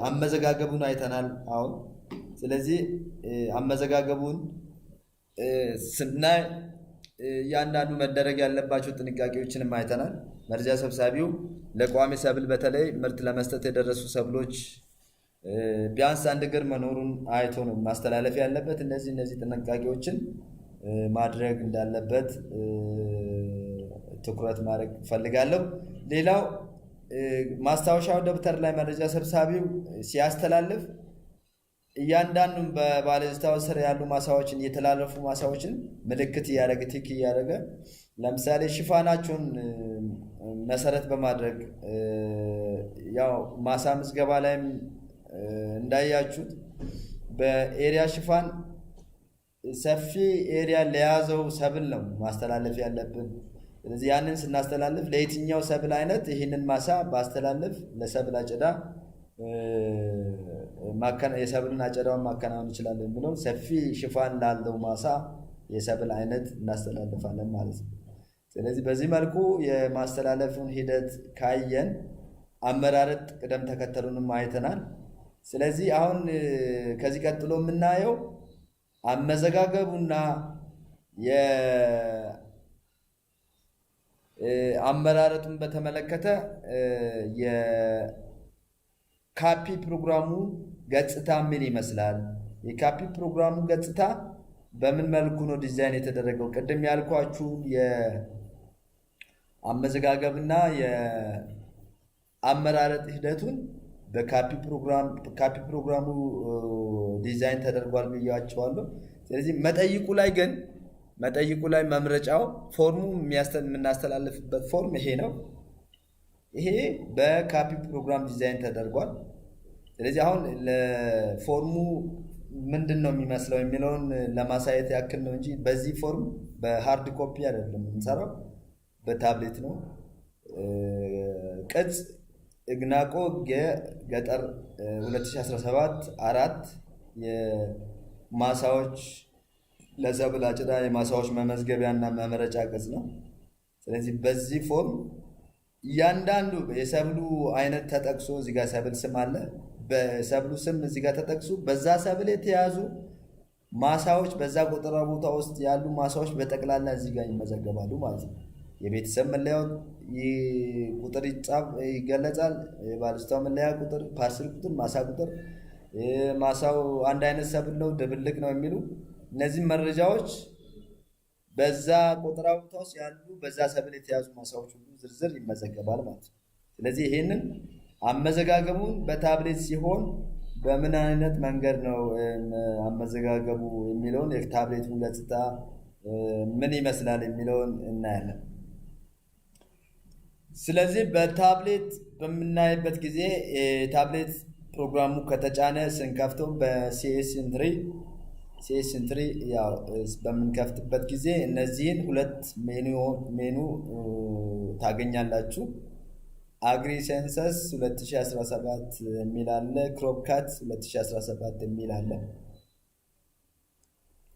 አመዘጋገቡን አይተናል አሁን። ስለዚህ አመዘጋገቡን ስናይ እያንዳንዱ መደረግ ያለባቸው ጥንቃቄዎችንም አይተናል። መረጃ ሰብሳቢው ለቋሚ ሰብል በተለይ ምርት ለመስጠት የደረሱ ሰብሎች ቢያንስ አንድ እግር መኖሩን አይቶ ነው ማስተላለፍ ያለበት። እነዚህ ጥንቃቄዎችን ማድረግ እንዳለበት ትኩረት ማድረግ ፈልጋለሁ። ሌላው ማስታወሻው ደብተር ላይ መረጃ ሰብሳቢው ሲያስተላልፍ እያንዳንዱን በባለይዞታው ስር ያሉ ማሳዎችን የተላለፉ ማሳዎችን ምልክት እያደረገ ቲክ እያደረገ ለምሳሌ ሽፋናቸውን መሰረት በማድረግ ያው ማሳ ምዝገባ ላይም እንዳያችሁት በኤሪያ ሽፋን ሰፊ ኤሪያ ለያዘው ሰብል ነው ማስተላለፍ ያለብን። ስለዚህ ያንን ስናስተላልፍ ለየትኛው ሰብል አይነት ይህንን ማሳ ባስተላልፍ ለሰብል አጨዳ የሰብልን አጨዳውን ማከናወን እንችላለን የሚለው ሰፊ ሽፋን ላለው ማሳ የሰብል አይነት እናስተላልፋለን ማለት ነው። ስለዚህ በዚህ መልኩ የማስተላለፉን ሂደት ካየን አመራረጥ ቅደም ተከተሉንም አይተናል። ስለዚህ አሁን ከዚህ ቀጥሎ የምናየው አመዘጋገቡና የአመራረጡን በተመለከተ የካፒ ፕሮግራሙ ገጽታ ምን ይመስላል? የካፒ ፕሮግራሙ ገጽታ በምን መልኩ ነው ዲዛይን የተደረገው? ቅድም ያልኳችሁ የአመዘጋገብና የአመራረጥ ሂደቱን በካፒ ፕሮግራሙ ዲዛይን ተደርጓል ብያቸዋለሁ። ስለዚህ መጠይቁ ላይ መምረጫው ፎርሙ የምናስተላልፍበት ፎርም ይሄ ነው። ይሄ በካፒ ፕሮግራም ዲዛይን ተደርጓል። ስለዚህ አሁን ለፎርሙ ምንድን ነው የሚመስለው የሚለውን ለማሳየት ያክል ነው እንጂ በዚህ ፎርም በሃርድ ኮፒ አይደለም የምንሰራው፣ በታብሌት ነው። ቅጽ እግናቆ ገጠር 2017 4 የማሳዎች ለሰብል አጨዳ የማሳዎች መመዝገቢያና መመረጫ ቅጽ ነው። ስለዚህ በዚህ ፎርም እያንዳንዱ የሰብሉ አይነት ተጠቅሶ እዚህ ጋር ሰብል ስም አለ። በሰብሉ ስም እዚህ ጋር ተጠቅሶ በዛ ሰብል የተያዙ ማሳዎች በዛ ቆጠራ ቦታ ውስጥ ያሉ ማሳዎች በጠቅላላ እዚህ ጋር ይመዘገባሉ ማለት ነው። የቤተሰብ መለያው ቁጥር ይገለጻል። የባለይዞታው መለያ ቁጥር፣ ፓርሰል ቁጥር፣ ማሳ ቁጥር፣ ማሳው አንድ አይነት ሰብል ነው ድብልቅ ነው የሚሉ እነዚህ መረጃዎች በዛ ቆጠራ ቦታ ውስጥ ያሉ በዛ ሰብል የተያዙ ማሳዎች ሁሉ ዝርዝር ይመዘገባል ማለት ነው። ስለዚህ ይሄንን አመዘጋገቡን በታብሌት ሲሆን በምን አይነት መንገድ ነው አመዘጋገቡ የሚለውን የታብሌቱን ገጽታ ምን ይመስላል የሚለውን እናያለን። ስለዚህ በታብሌት በምናይበት ጊዜ የታብሌት ፕሮግራሙ ከተጫነ ስንከፍተው በሲኤስ3 ያው በምንከፍትበት ጊዜ እነዚህን ሁለት ሜኑ ታገኛላችሁ። አግሪ ሴንሰስ 2017 የሚል አለ፣ ክሮፕካት 2017 የሚል አለ።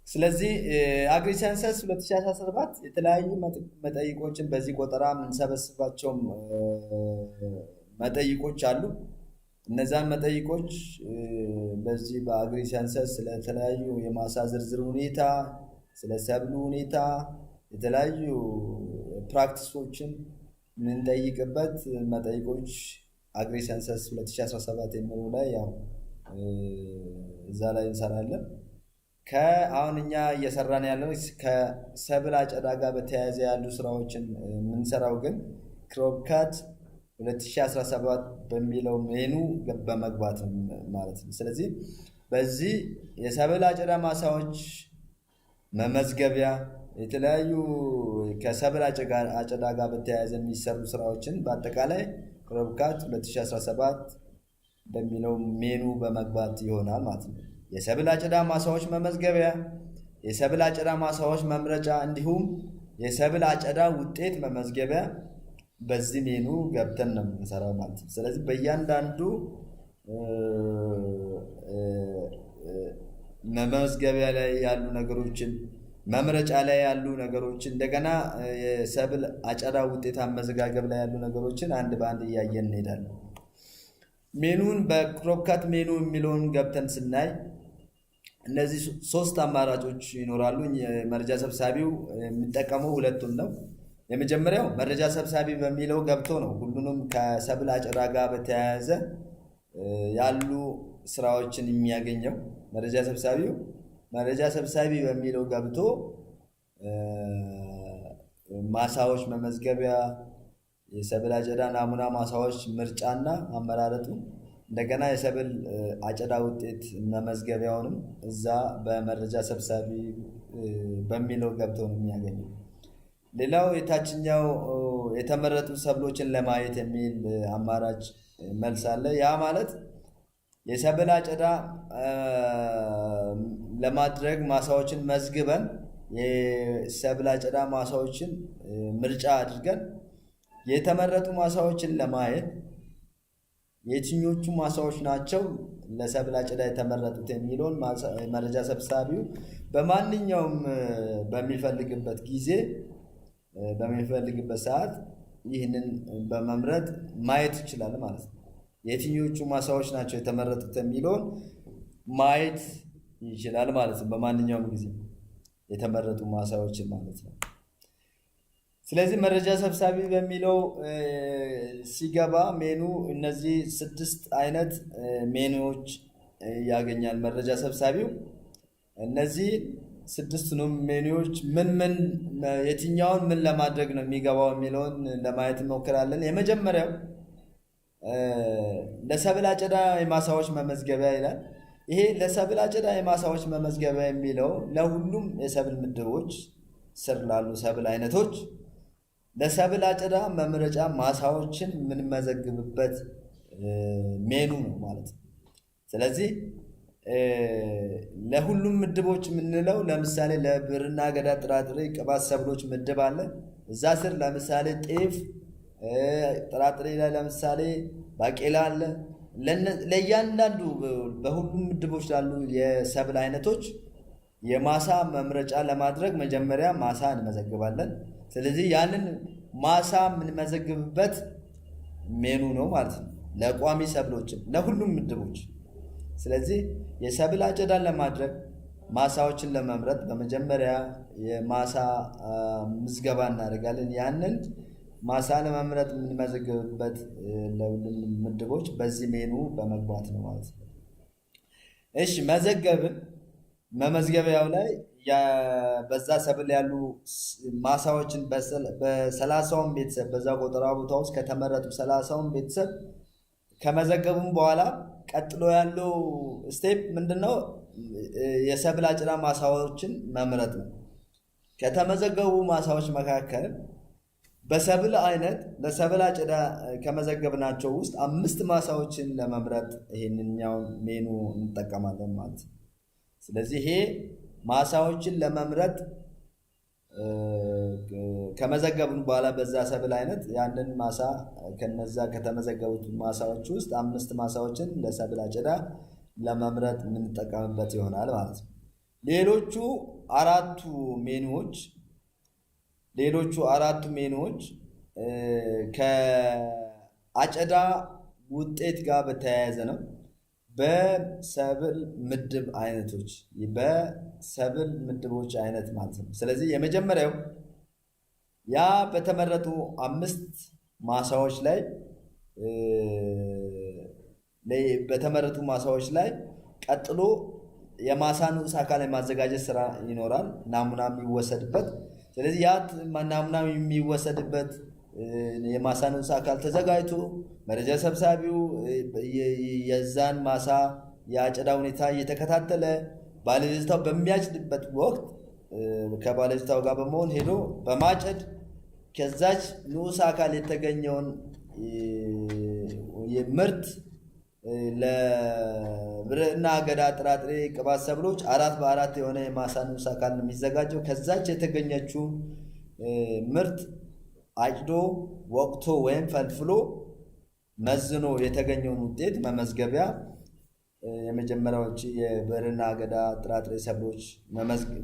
ስለዚህ አግሪ ሴንሰስ 2017 የተለያዩ መጠይቆችን በዚህ ቆጠራ የምንሰበስባቸው መጠይቆች አሉ። እነዛን መጠይቆች በዚህ በአግሪ ሴንሰስ ስለተለያዩ የማሳ ዝርዝር ሁኔታ፣ ስለ ሰብሉ ሁኔታ የተለያዩ ፕራክቲሶችን የምንጠይቅበት መጠይቆች አግሪ ሴንሰስ 2017 የሚለው ላይ ያው እዛ ላይ እንሰራለን። አሁን እኛ እየሰራን ያለው ከሰብል አጨዳ ጋር በተያያዘ ያሉ ስራዎችን የምንሰራው ግን ክሮፕካት 2017 በሚለው ሜኑ በመግባት ማለት ነው። ስለዚህ በዚህ የሰብል አጨዳ ማሳዎች መመዝገቢያ የተለያዩ ከሰብል አጨዳ ጋር በተያያዘ የሚሰሩ ስራዎችን በአጠቃላይ ክሮፕካት 2017 በሚለው ሜኑ በመግባት ይሆናል ማለት ነው። የሰብል አጨዳ ማሳዎች መመዝገቢያ፣ የሰብል አጨዳ ማሳዎች መምረጫ እንዲሁም የሰብል አጨዳ ውጤት መመዝገቢያ በዚህ ሜኑ ገብተን ነው የምንሰራው ማለት ነው። ስለዚህ በእያንዳንዱ መመዝገቢያ ላይ ያሉ ነገሮችን፣ መምረጫ ላይ ያሉ ነገሮችን፣ እንደገና የሰብል አጨዳ ውጤት አመዘጋገብ ላይ ያሉ ነገሮችን አንድ በአንድ እያየን እንሄዳለን። ሜኑን በክሮፕካት ሜኑ የሚለውን ገብተን ስናይ እነዚህ ሶስት አማራጮች ይኖራሉ። መረጃ ሰብሳቢው የሚጠቀመው ሁለቱን ነው። የመጀመሪያው መረጃ ሰብሳቢ በሚለው ገብቶ ነው ሁሉንም ከሰብል አጨዳ ጋር በተያያዘ ያሉ ስራዎችን የሚያገኘው። መረጃ ሰብሳቢ በሚለው ገብቶ ማሳዎች መመዝገቢያ፣ የሰብል አጨዳ ናሙና ማሳዎች ምርጫና አመራረጡ፣ እንደገና የሰብል አጨዳ ውጤት መመዝገቢያውንም እዛ በመረጃ ሰብሳቢ በሚለው ገብቶ ነው የሚያገኘው። ሌላው የታችኛው የተመረጡ ሰብሎችን ለማየት የሚል አማራጭ መልስ አለ። ያ ማለት የሰብል አጨዳ ለማድረግ ማሳዎችን መዝግበን የሰብል አጨዳ ማሳዎችን ምርጫ አድርገን የተመረጡ ማሳዎችን ለማየት የትኞቹ ማሳዎች ናቸው ለሰብል አጨዳ የተመረጡት የሚለውን መረጃ ሰብሳቢው በማንኛውም በሚፈልግበት ጊዜ በሚፈልግበት ሰዓት ይህንን በመምረጥ ማየት ይችላል ማለት ነው። የትኞቹ ማሳዎች ናቸው የተመረጡት የሚለውን ማየት ይችላል ማለት ነው። በማንኛውም ጊዜ የተመረጡ ማሳዎችን ማለት ነው። ስለዚህ መረጃ ሰብሳቢ በሚለው ሲገባ ሜኑ እነዚህ 6 አይነት ሜኑዎች ያገኛል መረጃ ሰብሳቢው። እነዚህ 6ቱንም ሜኑዎች ምን የትኛውን ምን ለማድረግ ነው የሚገባው የሚለውን ለማየት እንሞክራለን። የመጀመሪያው ለሰብል አጨዳ የማሳዎች መመዝገቢያ ይላል። ይሄ ለሰብል አጨዳ የማሳዎች መመዝገቢያ የሚለው ለሁሉም የሰብል ምድቦች ስር ላሉ ሰብል አይነቶች ለሰብል አጨዳ መምረጫ ማሳዎችን የምንመዘግብበት ሜኑ ነው ማለት ነው። ስለዚህ ለሁሉም ምድቦች የምንለው ለምሳሌ ለብርና አገዳ ጥራጥሬ ቅባት ሰብሎች ምድብ አለ። እዛ ስር ለምሳሌ ጤፍ፣ ጥራጥሬ ላይ ለምሳሌ ባቄላ አለ። ለእያንዳንዱ በሁሉም ምድቦች ላሉ የሰብል አይነቶች የማሳ መምረጫ ለማድረግ መጀመሪያ ማሳ እንመዘግባለን። ስለዚህ ያንን ማሳ የምንመዘግብበት ሜኑ ነው ማለት ነው ለቋሚ ሰብሎችም ለሁሉም ምድቦች። ስለዚህ የሰብል አጨዳን ለማድረግ ማሳዎችን ለመምረጥ በመጀመሪያ የማሳ ምዝገባ እናደርጋለን። ያንን ማሳ ለመምረጥ የምንመዘግብበት ለሁሉም ምድቦች በዚህ ሜኑ በመግባት ነው ማለት ነው። እሺ መዘገብን መመዝገቢያው ላይ በዛ ሰብል ያሉ ማሳዎችን በ30ውን ቤተሰብ በዛ ቆጠራ ቦታ ውስጥ ከተመረጡ 30ውን ቤተሰብ ከመዘገቡም በኋላ ቀጥሎ ያለው ስቴፕ ምንድነው? የሰብል አጨዳ ማሳዎችን መምረጥ ነው። ከተመዘገቡ ማሳዎች መካከል በሰብል አይነት ለሰብል አጨዳ ከመዘገብናቸው ውስጥ 5 ማሳዎችን ለመምረጥ ይሄንኛው ሜኑ እንጠቀማለን ማለት ነው። ስለዚህ ይሄ ማሳዎችን ለመምረጥ ከመዘገብን በኋላ በዛ ሰብል አይነት ያንን ማሳ ከነዛ ከተመዘገቡት ማሳዎች ውስጥ 5 ማሳዎችን ለሰብል አጨዳ ለመምረጥ የምንጠቀምበት ይሆናል ማለት ነው። ሌሎቹ አራቱ ሜኑዎች ከአጨዳ ውጤት ጋር በተያያዘ ነው። በሰብል ምድብ አይነቶች በሰብል ምድቦች አይነት ማለት ነው። ስለዚህ የመጀመሪያው ያ በተመረጡ 5 ማሳዎች ላይ በተመረጡ ማሳዎች ላይ ቀጥሎ የማሳ ንዑስ አካል የማዘጋጀት ስራ ይኖራል፣ ናሙና የሚወሰድበት። ስለዚህ ያ ናሙና የሚወሰድበት የማሳ ንዑስ አካል ተዘጋጅቶ መረጃ ሰብሳቢው የዛን ማሳ የአጨዳ ሁኔታ እየተከታተለ ባለይዞታው በሚያጭድበት ወቅት ከባለይዞታው ጋር በመሆን ሄዶ በማጨድ ከዛች ንዑስ አካል የተገኘውን ምርት ለብርና አገዳ ጥራጥሬ ቅባት ሰብሎች 4 በ4 የሆነ የማሳ ንዑስ አካል ነው የሚዘጋጀው። ከዛች የተገኘችው ምርት አጭዶ ወቅቶ ወይም ፈልፍሎ መዝኖ የተገኘውን ውጤት መመዝገቢያ የመጀመሪያዎች የብርና አገዳ ጥራጥሬ ሰብሎች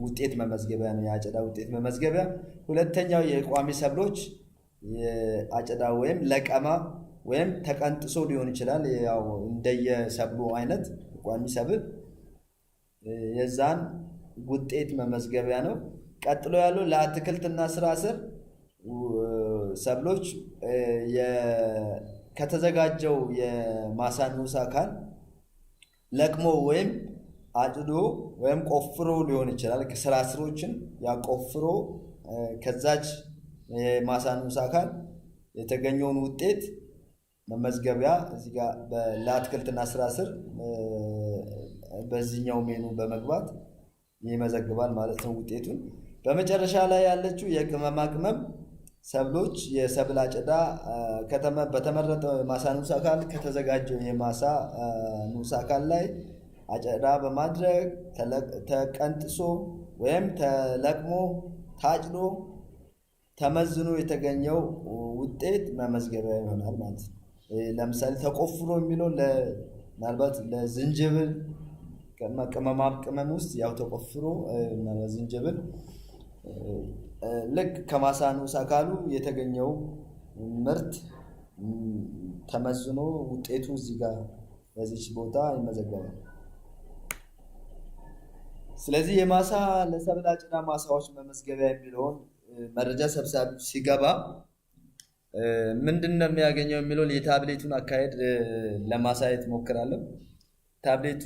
ውጤት መመዝገቢያ ነው፣ የአጨዳ ውጤት መመዝገቢያ። ሁለተኛው የቋሚ ሰብሎች የአጨዳ ወይም ለቀማ ወይም ተቀንጥሶ ሊሆን ይችላል። ያው እንደየሰብሉ አይነት ቋሚ ሰብል የዛን ውጤት መመዝገቢያ ነው። ቀጥሎ ያለው ለአትክልትና ስራ ስር ሰብሎች ከተዘጋጀው የማሳ ንዑስ አካል ለቅሞ ወይም አጭዶ ወይም ቆፍሮ ሊሆን ይችላል። ስራ ስሮችን ያቆፍሮ ከዛች የማሳ ንዑስ አካል የተገኘውን ውጤት መመዝገቢያ እዚህ ጋር ለአትክልትና ስራ ስር በዚህኛው ሜኑ በመግባት ይመዘግባል ማለት ነው ውጤቱን። በመጨረሻ ላይ ያለችው የቅመማ ቅመም ሰብሎች የሰብል አጨዳ በተመረጠ የማሳ ንዑስ አካል ከተዘጋጀው የማሳ ንዑስ አካል ላይ አጨዳ በማድረግ ተቀንጥሶ ወይም ተለቅሞ ታጭዶ ተመዝኖ የተገኘው ውጤት መመዝገቢያ ይሆናል ማለት ነው። ለምሳሌ ተቆፍሮ የሚለው ምናልባት ለዝንጅብል ቅመማ ቅመም ውስጥ ያው ተቆፍሮ ዝንጅብል ልክ ከማሳ ንዑስ አካሉ የተገኘው ምርት ተመዝኖ ውጤቱ እዚህ ጋር በዚች ቦታ ይመዘገባል። ስለዚህ የማሳ ለሰብል አጨዳ ማሳዎች መመዝገቢያ የሚለውን መረጃ ሰብሳቢ ሲገባ ምንድን ነው የሚያገኘው የሚለውን የታብሌቱን አካሄድ ለማሳየት ሞክራለሁ። ታብሌቱ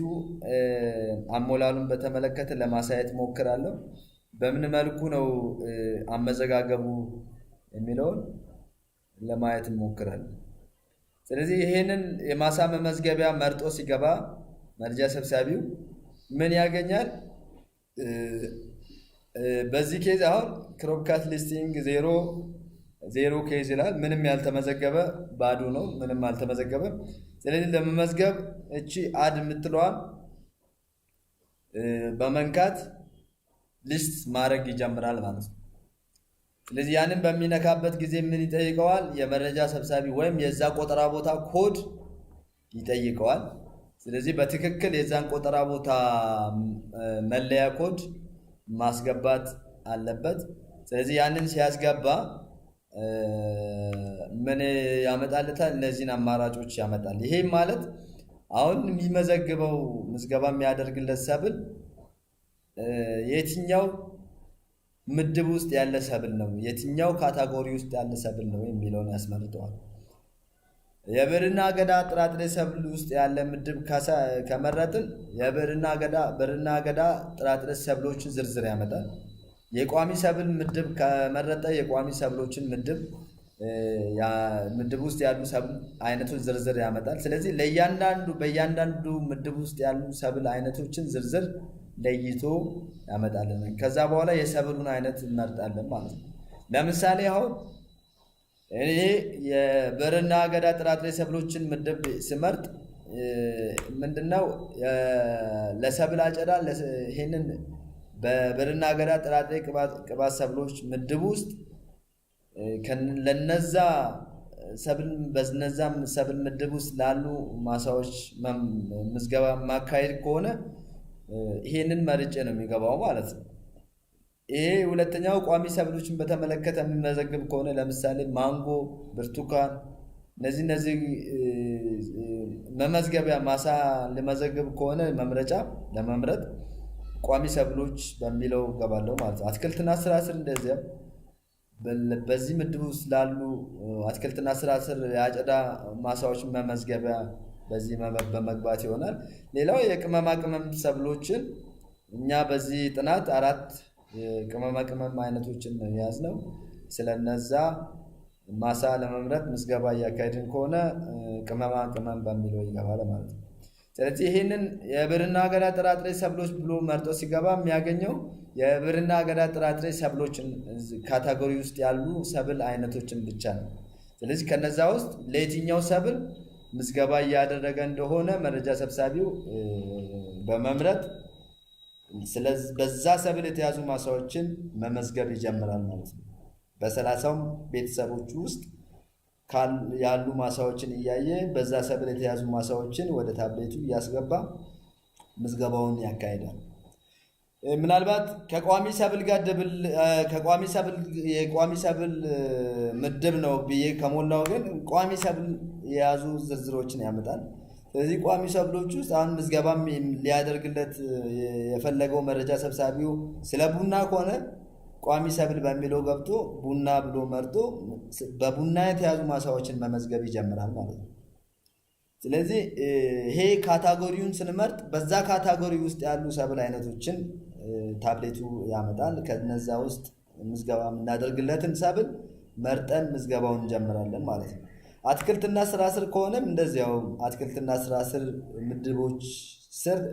አሞላሉን በተመለከተ ለማሳየት ሞክራለሁ። በምን መልኩ ነው አመዘጋገቡ የሚለውን ለማየት እንሞክራለን። ስለዚህ ይሄንን የማሳ መመዝገቢያ መርጦ ሲገባ መረጃ ሰብሳቢው ምን ያገኛል? በዚህ ኬዝ አሁን ክሮፕ ካት ሊስቲንግ 0 ኬዝ ይላል። ምንም ያልተመዘገበ ባዶ ነው፣ ምንም አልተመዘገበም። ስለዚህ ለመመዝገብ እቺ አድ የምትለዋን በመንካት ሊስት ማድረግ ይጀምራል ማለት ነው። ስለዚህ ያንን በሚነካበት ጊዜ ምን ይጠይቀዋል? የመረጃ ሰብሳቢ ወይም የዛ ቆጠራ ቦታ ኮድ ይጠይቀዋል። ስለዚህ በትክክል የዛን ቆጠራ ቦታ መለያ ኮድ ማስገባት አለበት። ስለዚህ ያንን ሲያስገባ ምን ያመጣልታል? እነዚህን አማራጮች ያመጣል። ይሄም ማለት አሁን የሚመዘግበው ምዝገባ የሚያደርግለት ሰብል የትኛው ምድብ ውስጥ ያለ ሰብል ነው፣ የትኛው ካታጎሪ ውስጥ ያለ ሰብል ነው የሚለውን ያስመርጠዋል። የብዕርና አገዳ ጥራጥሬ ሰብል ውስጥ ያለ ምድብ ከመረጥን የብዕርና አገዳ ጥራጥሬ ሰብሎችን ዝርዝር ያመጣል። የቋሚ ሰብል ምድብ ከመረጠ የቋሚ ሰብሎችን ምድብ ውስጥ ያሉ ሰብል አይነቶች ዝርዝር ያመጣል። ስለዚህ በእያንዳንዱ ምድብ ውስጥ ያሉ ሰብል አይነቶችን ዝርዝር ለይቶ ያመጣልን። ከዛ በኋላ የሰብሉን አይነት እንመርጣለን ማለት ነው። ለምሳሌ አሁን እኔ የብዕርና አገዳ ጥራጥሬ ሰብሎችን ምድብ ስመርጥ ምንድነው ለሰብል አጨዳ ይሄንን በብዕርና አገዳ ጥራጥሬ ቅባት ሰብሎች ምድብ ውስጥ ለነዛ ሰብል ምድብ ውስጥ ላሉ ማሳዎች ምዝገባ ማካሄድ ከሆነ ይሄንን መርጬ ነው የሚገባው ማለት ነው። ይሄ ሁለተኛው ቋሚ ሰብሎችን በተመለከተ የሚመዘግብ ከሆነ ለምሳሌ ማንጎ፣ ብርቱካን እነዚህ መመዝገቢያ ማሳ ለመዘገብ ከሆነ ለመምረጥ ቋሚ ሰብሎች በሚለው ገባለሁ ማለት ነው። አትክልትና ስራ ስር እንደዚያ በዚህ ምድብ ውስጥ ላሉ አትክልትና ስራ ስር የአጨዳ ማሳዎች መመዝገቢያ በዚህ በመግባት ይሆናል። ሌላው የቅመማ ቅመም ሰብሎችን እኛ በዚህ ጥናት 4 የቅመማ ቅመም አይነቶችን ያዝነው። ስለነዛ ማሳ ለመምረጥ ምዝገባ እያካሄድን ከሆነ ቅመማ ቅመም በሚለው ይገባል ማለት ነው። ስለዚህ ይሄንን የብዕርና አገዳ ጥራጥሬ ሰብሎች ብሎ መርጦ ሲገባ የሚያገኘው የብዕርና አገዳ ጥራጥሬ ሰብሎችን ካታጎሪ ውስጥ ያሉ ሰብል አይነቶችን ብቻ ነው። ስለዚህ ከነዛ ውስጥ ለየትኛው ሰብል ምዝገባ እያደረገ እንደሆነ መረጃ ሰብሳቢው በመምረጥ ስለዚህ በዛ ሰብል የተያዙ ማሳዎችን መመዝገብ ይጀምራል ማለት ነው። በ30 ቤተሰቦች ውስጥ ያሉ ማሳዎችን እያየ በዛ ሰብል የተያዙ ማሳዎችን ወደ ታብሌቱ እያስገባ ምዝገባውን ያካሂዳል። ምናልባት ከቋሚ ሰብል ጋር የቋሚ ሰብል ምድብ ነው ብዬ ከሞላው ግን ቋሚ ሰብል የያዙ ዝርዝሮችን ያመጣል። ስለዚህ ቋሚ ሰብሎች ውስጥ አሁን ምዝገባም ሊያደርግለት የፈለገው መረጃ ሰብሳቢው ስለ ቡና ከሆነ ቋሚ ሰብል በሚለው ገብቶ ቡና ብሎ መርጦ በቡና የተያዙ ማሳዎችን መመዝገብ ይጀምራል ማለት ነው። ስለዚህ ይሄ ካታጎሪውን ስንመርጥ በዛ ካታጎሪ ውስጥ ያሉ ሰብል አይነቶችን ታብሌቱ ያመጣል። ከነዛ ውስጥ ምዝገባ የምናደርግለትን ሰብል መርጠን ምዝገባውን እንጀምራለን ማለት ነው። አትክልትና ስራ ስር ከሆነም እንደዚያው አትክልትና ስራ ስር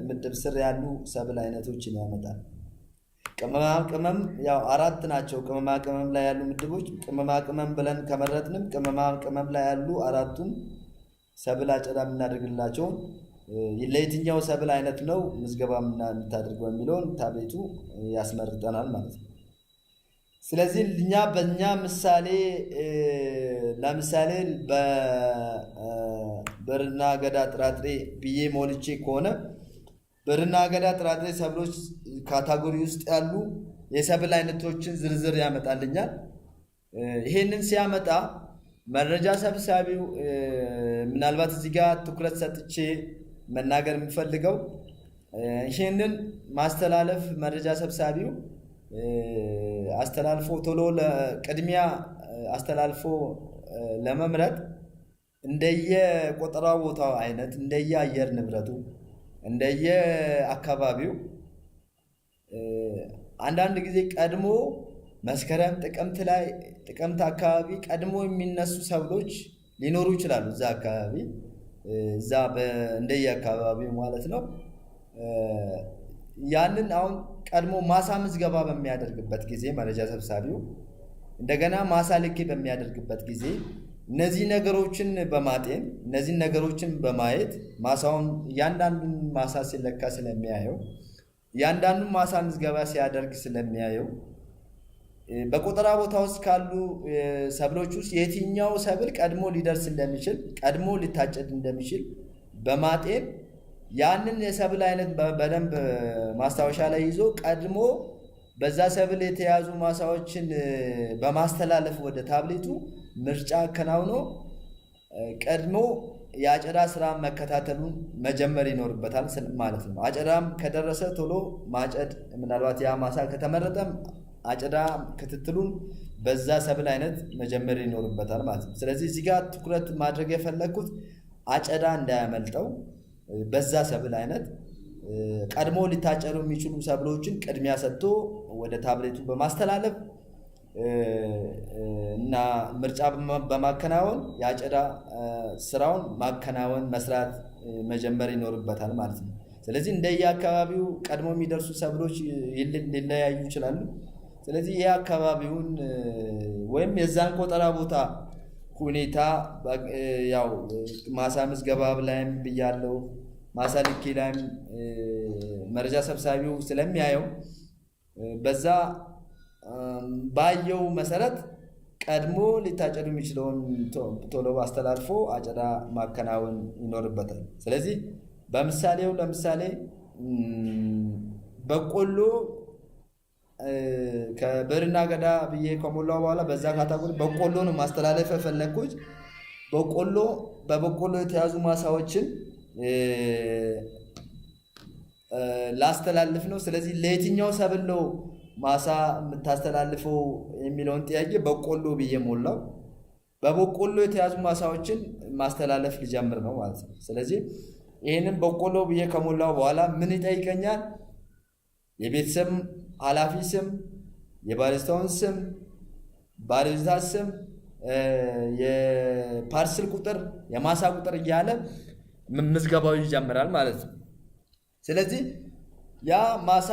ምድብ ስር ያሉ ሰብል አይነቶችን ያመጣል። ቅመማ ቅመም ያው 4 ናቸው። ቅመማ ቅመም ላይ ያሉ ምድቦች ቅመማ ቅመም ብለን ከመረጥንም ቅመማ ቅመም ላይ ያሉ 4ቱም ሰብል አጨዳ የምናደርግላቸውን ለየትኛው ሰብል አይነት ነው ምዝገባ የምታደርገው የሚለውን ታብሌቱ ያስመርጠናል ማለት ነው። ስለዚህ በእኛ ምሳሌ ለምሳሌ በብርና አገዳ ጥራጥሬ ብዬ ሞልቼ ከሆነ ብርና አገዳ ጥራጥሬ ሰብሎች ካታጎሪ ውስጥ ያሉ የሰብል አይነቶችን ዝርዝር ያመጣልኛል። ይሄንን ሲያመጣ መረጃ ሰብሳቢው ምናልባት እዚህ ጋር ትኩረት ሰጥቼ መናገር የምፈልገው ይሄንን ማስተላለፍ መረጃ ሰብሳቢው አስተላልፎ ቶሎ ለቅድሚያ አስተላልፎ ለመምረጥ እንደየ ቆጠራ ቦታው አይነት እንደየ አየር ንብረቱ እንደየ አካባቢው አንዳንድ ጊዜ ቀድሞ መስከረም ጥቅምት አካባቢ ቀድሞ የሚነሱ ሰብሎች ሊኖሩ ይችላሉ። እዛ አካባቢ እንደየ አካባቢው ማለት ነው። ያንን አሁን ቀድሞ ማሳ ምዝገባ በሚያደርግበት ጊዜ መረጃ ሰብሳቢው እንደገና ማሳ ልኬ በሚያደርግበት ጊዜ እነዚህ ነገሮችን በማጤን እነዚህ ነገሮችን በማየት ማሳውን እያንዳንዱን ማሳ ሲለካ ስለሚያየው እያንዳንዱን ማሳ ምዝገባ ሲያደርግ ስለሚያየው በቆጠራ ቦታ ውስጥ ካሉ ሰብሎች ውስጥ የትኛው ሰብል ቀድሞ ሊደርስ እንደሚችል ቀድሞ ሊታጨድ እንደሚችል በማጤን ያንን የሰብል አይነት በደንብ ማስታወሻ ላይ ይዞ ቀድሞ በዛ ሰብል የተያዙ ማሳዎችን በማስተላለፍ ወደ ታብሌቱ ምርጫ አከናውኖ ቀድሞ የአጨዳ ስራ መከታተሉን መጀመር ይኖርበታል ማለት ነው። አጨዳም ከደረሰ ቶሎ ማጨድ ምናልባት ያ ማሳ ከተመረጠም አጨዳ ክትትሉን በዛ ሰብል አይነት መጀመር ይኖርበታል ማለት ነው። ስለዚህ እዚህ ጋር ትኩረት ማድረግ የፈለኩት አጨዳ እንዳያመልጠው በዛ ሰብል አይነት ቀድሞ ሊታጨዱ የሚችሉ ሰብሎችን ቅድሚያ ሰጥቶ ወደ ታብሌቱ በማስተላለፍ እና ምርጫ በማከናወን የአጨዳ ስራውን መስራት መጀመር ይኖርበታል ማለት ነው። ስለዚህ እንደየአካባቢው ቀድሞ የሚደርሱ ሰብሎች ሊለያዩ ይችላሉ። ስለዚህ የአካባቢውን ወይም የዛን ቆጠራ ቦታ ሁኔታ ያው ማሳ ምዝገባ ላይም ብያለው ማሳ ልኬ ላይም መረጃ ሰብሳቢው ስለሚያየው በዛ ባየው መሰረት ቀድሞ ሊታጨዱ የሚችለውን ቶሎ አስተላልፎ አጨዳ ማከናወን ይኖርበታል። ስለዚህ ለምሳሌ በቆሎ ከብርና አገዳ ብዬ ከሞላው በኋላ በዛ ካታጎሪ በቆሎ ነው ማስተላለፍ የፈለኩት። በበቆሎ የተያዙ ማሳዎችን ላስተላልፍ ነው። ስለዚህ ለየትኛው ሰብል ነው ማሳ የምታስተላልፈው የሚለውን ጥያቄ በቆሎ ብዬ ሞላው። በበቆሎ የተያዙ ማሳዎችን ማስተላለፍ ሊጀምር ነው ማለት ነው። ስለዚህ ይህንን በቆሎ ብዬ ከሞላው በኋላ ምን ይጠይቀኛል? የቤተሰብ ኃላፊ ስም፣ የባለስታውን ስም፣ ባለቤት ስም፣ የፓርሰል ቁጥር፣ የማሳ ቁጥር እያለ ምዝገባው ይጀምራል ማለት ነው። ስለዚህ ያ ማሳ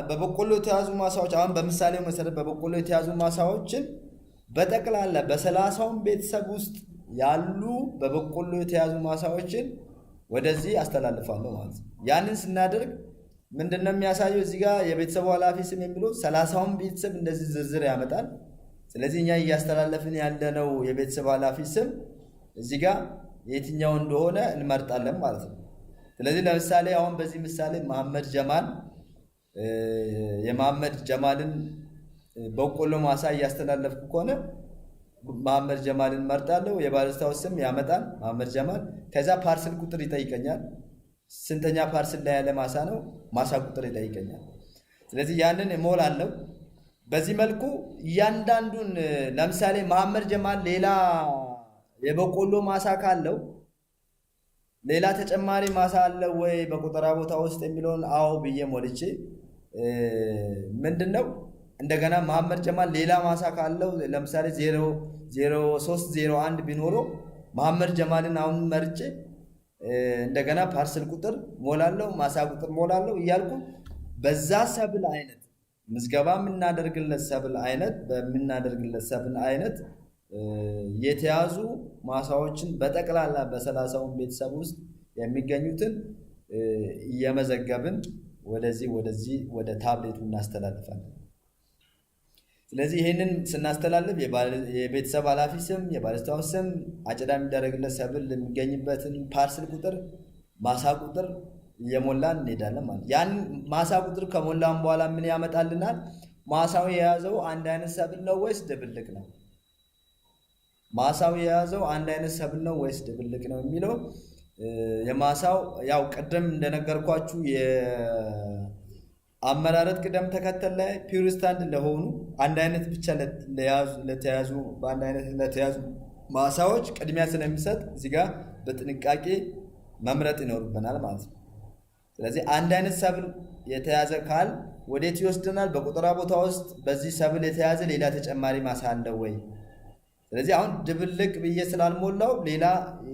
በበቆሎ የተያዙ ማሳዎች አሁን በምሳሌው መሰረት በበቆሎ የተያዙ ማሳዎችን በጠቅላላ በ30 ቤተሰብ ውስጥ ያሉ በበቆሎ የተያዙ ማሳዎችን ወደዚህ አስተላልፋለሁ ማለት ነው። ያንን ስናደርግ ምንድነው የሚያሳየው? እዚህ ጋር የቤተሰቡ ኃላፊ ስም የሚለው 30 ቤተሰብ እንደዚህ ዝርዝር ያመጣል። ስለዚህ እኛ እያስተላለፍን ያለነው የቤተሰብ ኃላፊ ስም እዚህ ጋር የትኛው እንደሆነ እንመርጣለን ማለት ነው። ስለዚህ ለምሳሌ አሁን በዚህ ምሳሌ የመሐመድ ጀማልን በቆሎ ማሳ እያስተላለፍኩ ከሆነ መሐመድ ጀማልን መርጣለሁ። የባለስታው ስም ያመጣል መሐመድ ጀማል። ከዛ ፓርሰል ቁጥር ይጠይቀኛል። ስንተኛ ፓርሰል ላይ ያለ ማሳ ነው፣ ማሳ ቁጥር ይጠይቀኛል። ስለዚህ ያንን እሞላለሁ። በዚህ መልኩ እያንዳንዱን ለምሳሌ መሐመድ ጀማል ሌላ የበቆሎ ማሳ ካለው ሌላ ተጨማሪ ማሳ አለው ወይ በቁጠራ ቦታ ውስጥ የሚለውን አዎ ብዬ ሞልቼ ምንድነው እንደገና መሐመድ ጀማል ሌላ ማሳ ካለው ለምሳሌ 0301 ቢኖረው መሐመድ ጀማልን አሁን መርጬ እንደገና ፓርሰል ቁጥር ሞላለሁ፣ ማሳ ቁጥር ሞላለሁ እያልኩ በዛ ሰብል አይነት ምዝገባ የምናደርግለት ሰብል አይነት በምናደርግለት ሰብል አይነት የተያዙ ማሳዎችን በጠቅላላ በ30ውን ቤተሰብ ውስጥ የሚገኙትን እየመዘገብን ወደዚህ ወደ ታብሌቱ እናስተላልፋለን። ስለዚህ ይህንን ስናስተላልፍ የቤተሰብ ኃላፊ ስም፣ የባለስታው ስም፣ አጨዳ የሚደረግለት ሰብል የሚገኝበትን ፓርሰል ቁጥር፣ ማሳ ቁጥር እየሞላን እንሄዳለን ማለት ነው። ያን ማሳ ቁጥር ከሞላን በኋላ ምን ያመጣልናል? ማሳው የያዘው አንድ አይነት ሰብል ነው ወይስ ድብልቅ ነው? ማሳው የያዘው አንድ አይነት ሰብል ነው ወይስ ድብልቅ ነው የሚለው የማሳው ያው ቅድም እንደነገርኳችሁ የአመራረት ቅደም ተከተል ላይ ፒውር ስታንድ ለሆኑ አንድ አይነት ብቻ ለተያዙ በአንድ አይነት ለተያዙ ማሳዎች ቅድሚያ ስለሚሰጥ እዚህ ጋር በጥንቃቄ መምረጥ ይኖርብናል ማለት ነው። ስለዚህ አንድ አይነት ሰብል የተያዘ ካል ወዴት ይወስደናል? በቁጠራ ቦታ ውስጥ በዚህ ሰብል የተያዘ ሌላ ተጨማሪ ማሳ አለ ወይ? ስለዚህ አሁን ድብልቅ ብዬ ስላልሞላው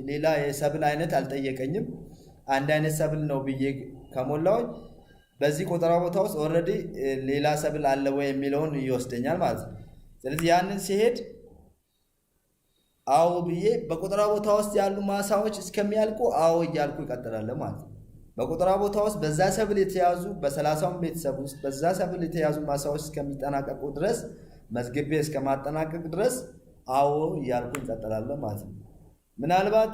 ሌላ የሰብል አይነት አልጠየቀኝም። አንድ አይነት ሰብል ነው ብዬ ከሞላው በዚህ ቆጠራ ቦታ ውስጥ ኦልሬዲ ሌላ ሰብል አለ ወይ የሚለውን ይወስደኛል ማለት ነው። ስለዚህ ያንን ሲሄድ አዎ ብዬ በቆጠራ ቦታ ውስጥ ያሉ ማሳዎች እስከሚያልቁ አዎ እያልኩ ይቀጥላለሁ ማለት ነው። በቆጠራ ቦታ ውስጥ በዛ ሰብል የተያዙ በ30ውን ቤተሰብ ውስጥ በዛ ሰብል የተያዙ ማሳዎች እስከሚጠናቀቁ ድረስ መዝግቤ እስከማጠናቀቅ ድረስ አዎ እያልኩ ይቀጥላለሁ ማለት ነው። ምናልባት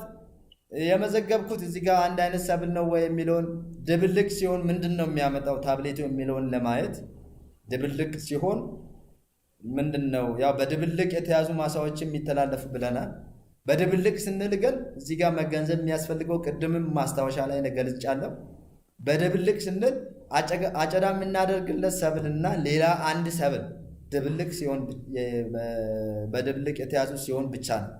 የመዘገብኩት እዚህ ጋር አንድ አይነት ሰብል ነው ወይ የሚለውን ድብልቅ ሲሆን ምንድን ነው የሚያመጣው ታብሌቱ የሚለውን ለማየት ድብልቅ ሲሆን ምንድን ነው ያው በድብልቅ የተያዙ ማሳዎች የሚተላለፉ ብለናል። በድብልቅ ስንል ግን እዚህ ጋር መገንዘብ የሚያስፈልገው ቅድምም ማስታወሻ ላይ ገልጫለሁ። በድብልቅ ስንል አጨዳ የምናደርግለት ሰብልና ሌላ አንድ ሰብል ድብልቅ ሲሆን በድብልቅ የተያዙ ሲሆን ብቻ ነው።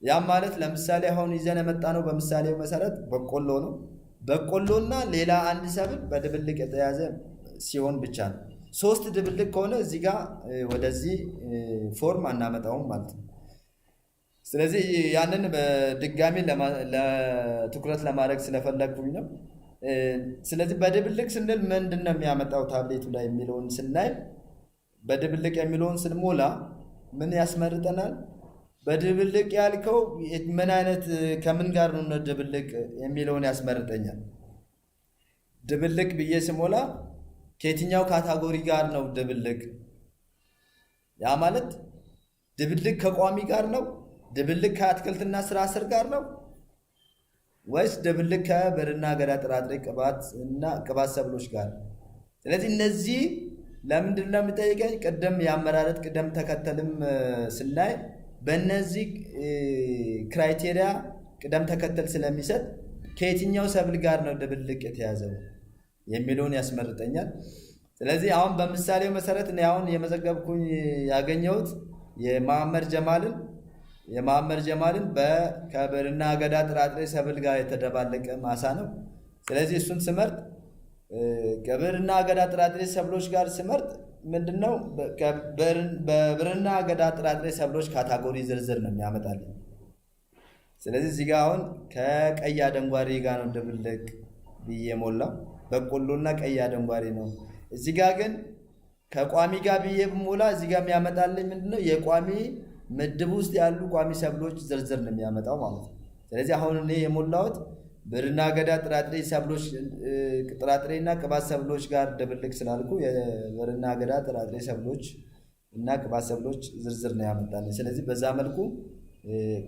ያም ማለት ለምሳሌ አሁን ይዘን የመጣ ነው በምሳሌው መሰረት በቆሎ ነው። በቆሎና ሌላ አንድ ሰብል በድብልቅ የተያዘ ሲሆን ብቻ ነው። 3 ድብልቅ ከሆነ እዚህ ጋር ወደዚህ ፎርም አናመጣውም ማለት ነው። ስለዚህ ያንን በድጋሚ ለትኩረት ለማድረግ ስለፈለግኩኝ ነው። ስለዚህ በድብልቅ ስንል ምንድን ነው የሚያመጣው ታብሌቱ ላይ የሚለውን ስናይ በድብልቅ የሚለውን ስንሞላ ምን ያስመርጠናል? በድብልቅ ያልከው ምን አይነት ከምን ጋር ነው ድብልቅ የሚለውን ያስመርጠኛል። ድብልቅ ብዬ ስሞላ ከየትኛው ካታጎሪ ጋር ነው ድብልቅ? ያ ማለት ድብልቅ ከቋሚ ጋር ነው? ድብልቅ ከአትክልትና ስራ ስር ጋር ነው ወይስ ድብልቅ ከብርና አገዳ ጥራጥሬ ቅባት እና ቅባት ሰብሎች ጋር? ስለዚህ እነዚህ ለምንድን ነው የምጠይቀኝ? ቅድም የአመራረት ቅደም ተከተልም ስናይ በእነዚህ ክራይቴሪያ ቅደም ተከተል ስለሚሰጥ ከየትኛው ሰብል ጋር ነው ድብልቅ የተያዘው የሚለውን ያስመርጠኛል። ስለዚህ አሁን በምሳሌው መሰረት እኔ አሁን የመዘገብኩኝ ያገኘሁት የመሐመድ ጀማልን ከብርና አገዳ ጥራጥሬ ሰብል ጋር የተደባለቀ ማሳ ነው። ስለዚህ እሱን ስመርጥ ከብርና አገዳ ጥራጥሬ ሰብሎች ጋር ስመርጥ ምንድነው በብርና አገዳ ጥራጥሬ ሰብሎች ካታጎሪ ዝርዝር ነው የሚያመጣልኝ። ስለዚህ እዚህ ጋር አሁን ከቀይ አደንጓሬ ጋር ነው ድብልቅ ብዬ ሞላው። በቆሎና ቀይ አደንጓሬ ነው። እዚህ ጋር ግን ከቋሚ ጋር ብዬ ብሞላ እዚህ ጋር የሚያመጣልኝ ምንድነው የቋሚ ምድብ ውስጥ ያሉ ቋሚ ሰብሎች ዝርዝር ነው የሚያመጣው ማለት ነው። ስለዚህ አሁን እኔ የሞላሁት ብርና አገዳ ጥራጥሬ ሰብሎች ጥራጥሬና ቅባት ሰብሎች ጋር ድብልቅ ስላልኩ የብርና አገዳ ጥራጥሬ ሰብሎች እና ቅባት ሰብሎች ዝርዝር ነው ያመጣልኝ። ስለዚህ በዛ መልኩ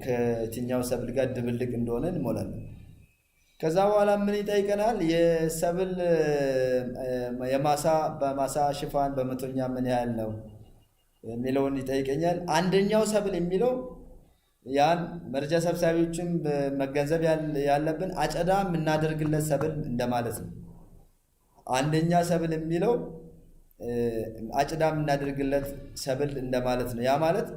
ከየትኛው ሰብል ጋር ድብልቅ እንደሆነ እንሞላለን። ከዛ በኋላ ምን ይጠይቀናል? የሰብል በማሳ ሽፋን በመቶኛ ምን ያህል ነው? የሚለውን ይጠይቀኛል። አንደኛው ሰብል የሚለው ያን መረጃ ሰብሳቢዎችን መገንዘብ ያለብን አጨዳ የምናደርግለት ሰብል እንደማለት ነው። አንደኛ ሰብል የሚለው አጨዳ የምናደርግለት ሰብል እንደማለት ነው። ያ ማለት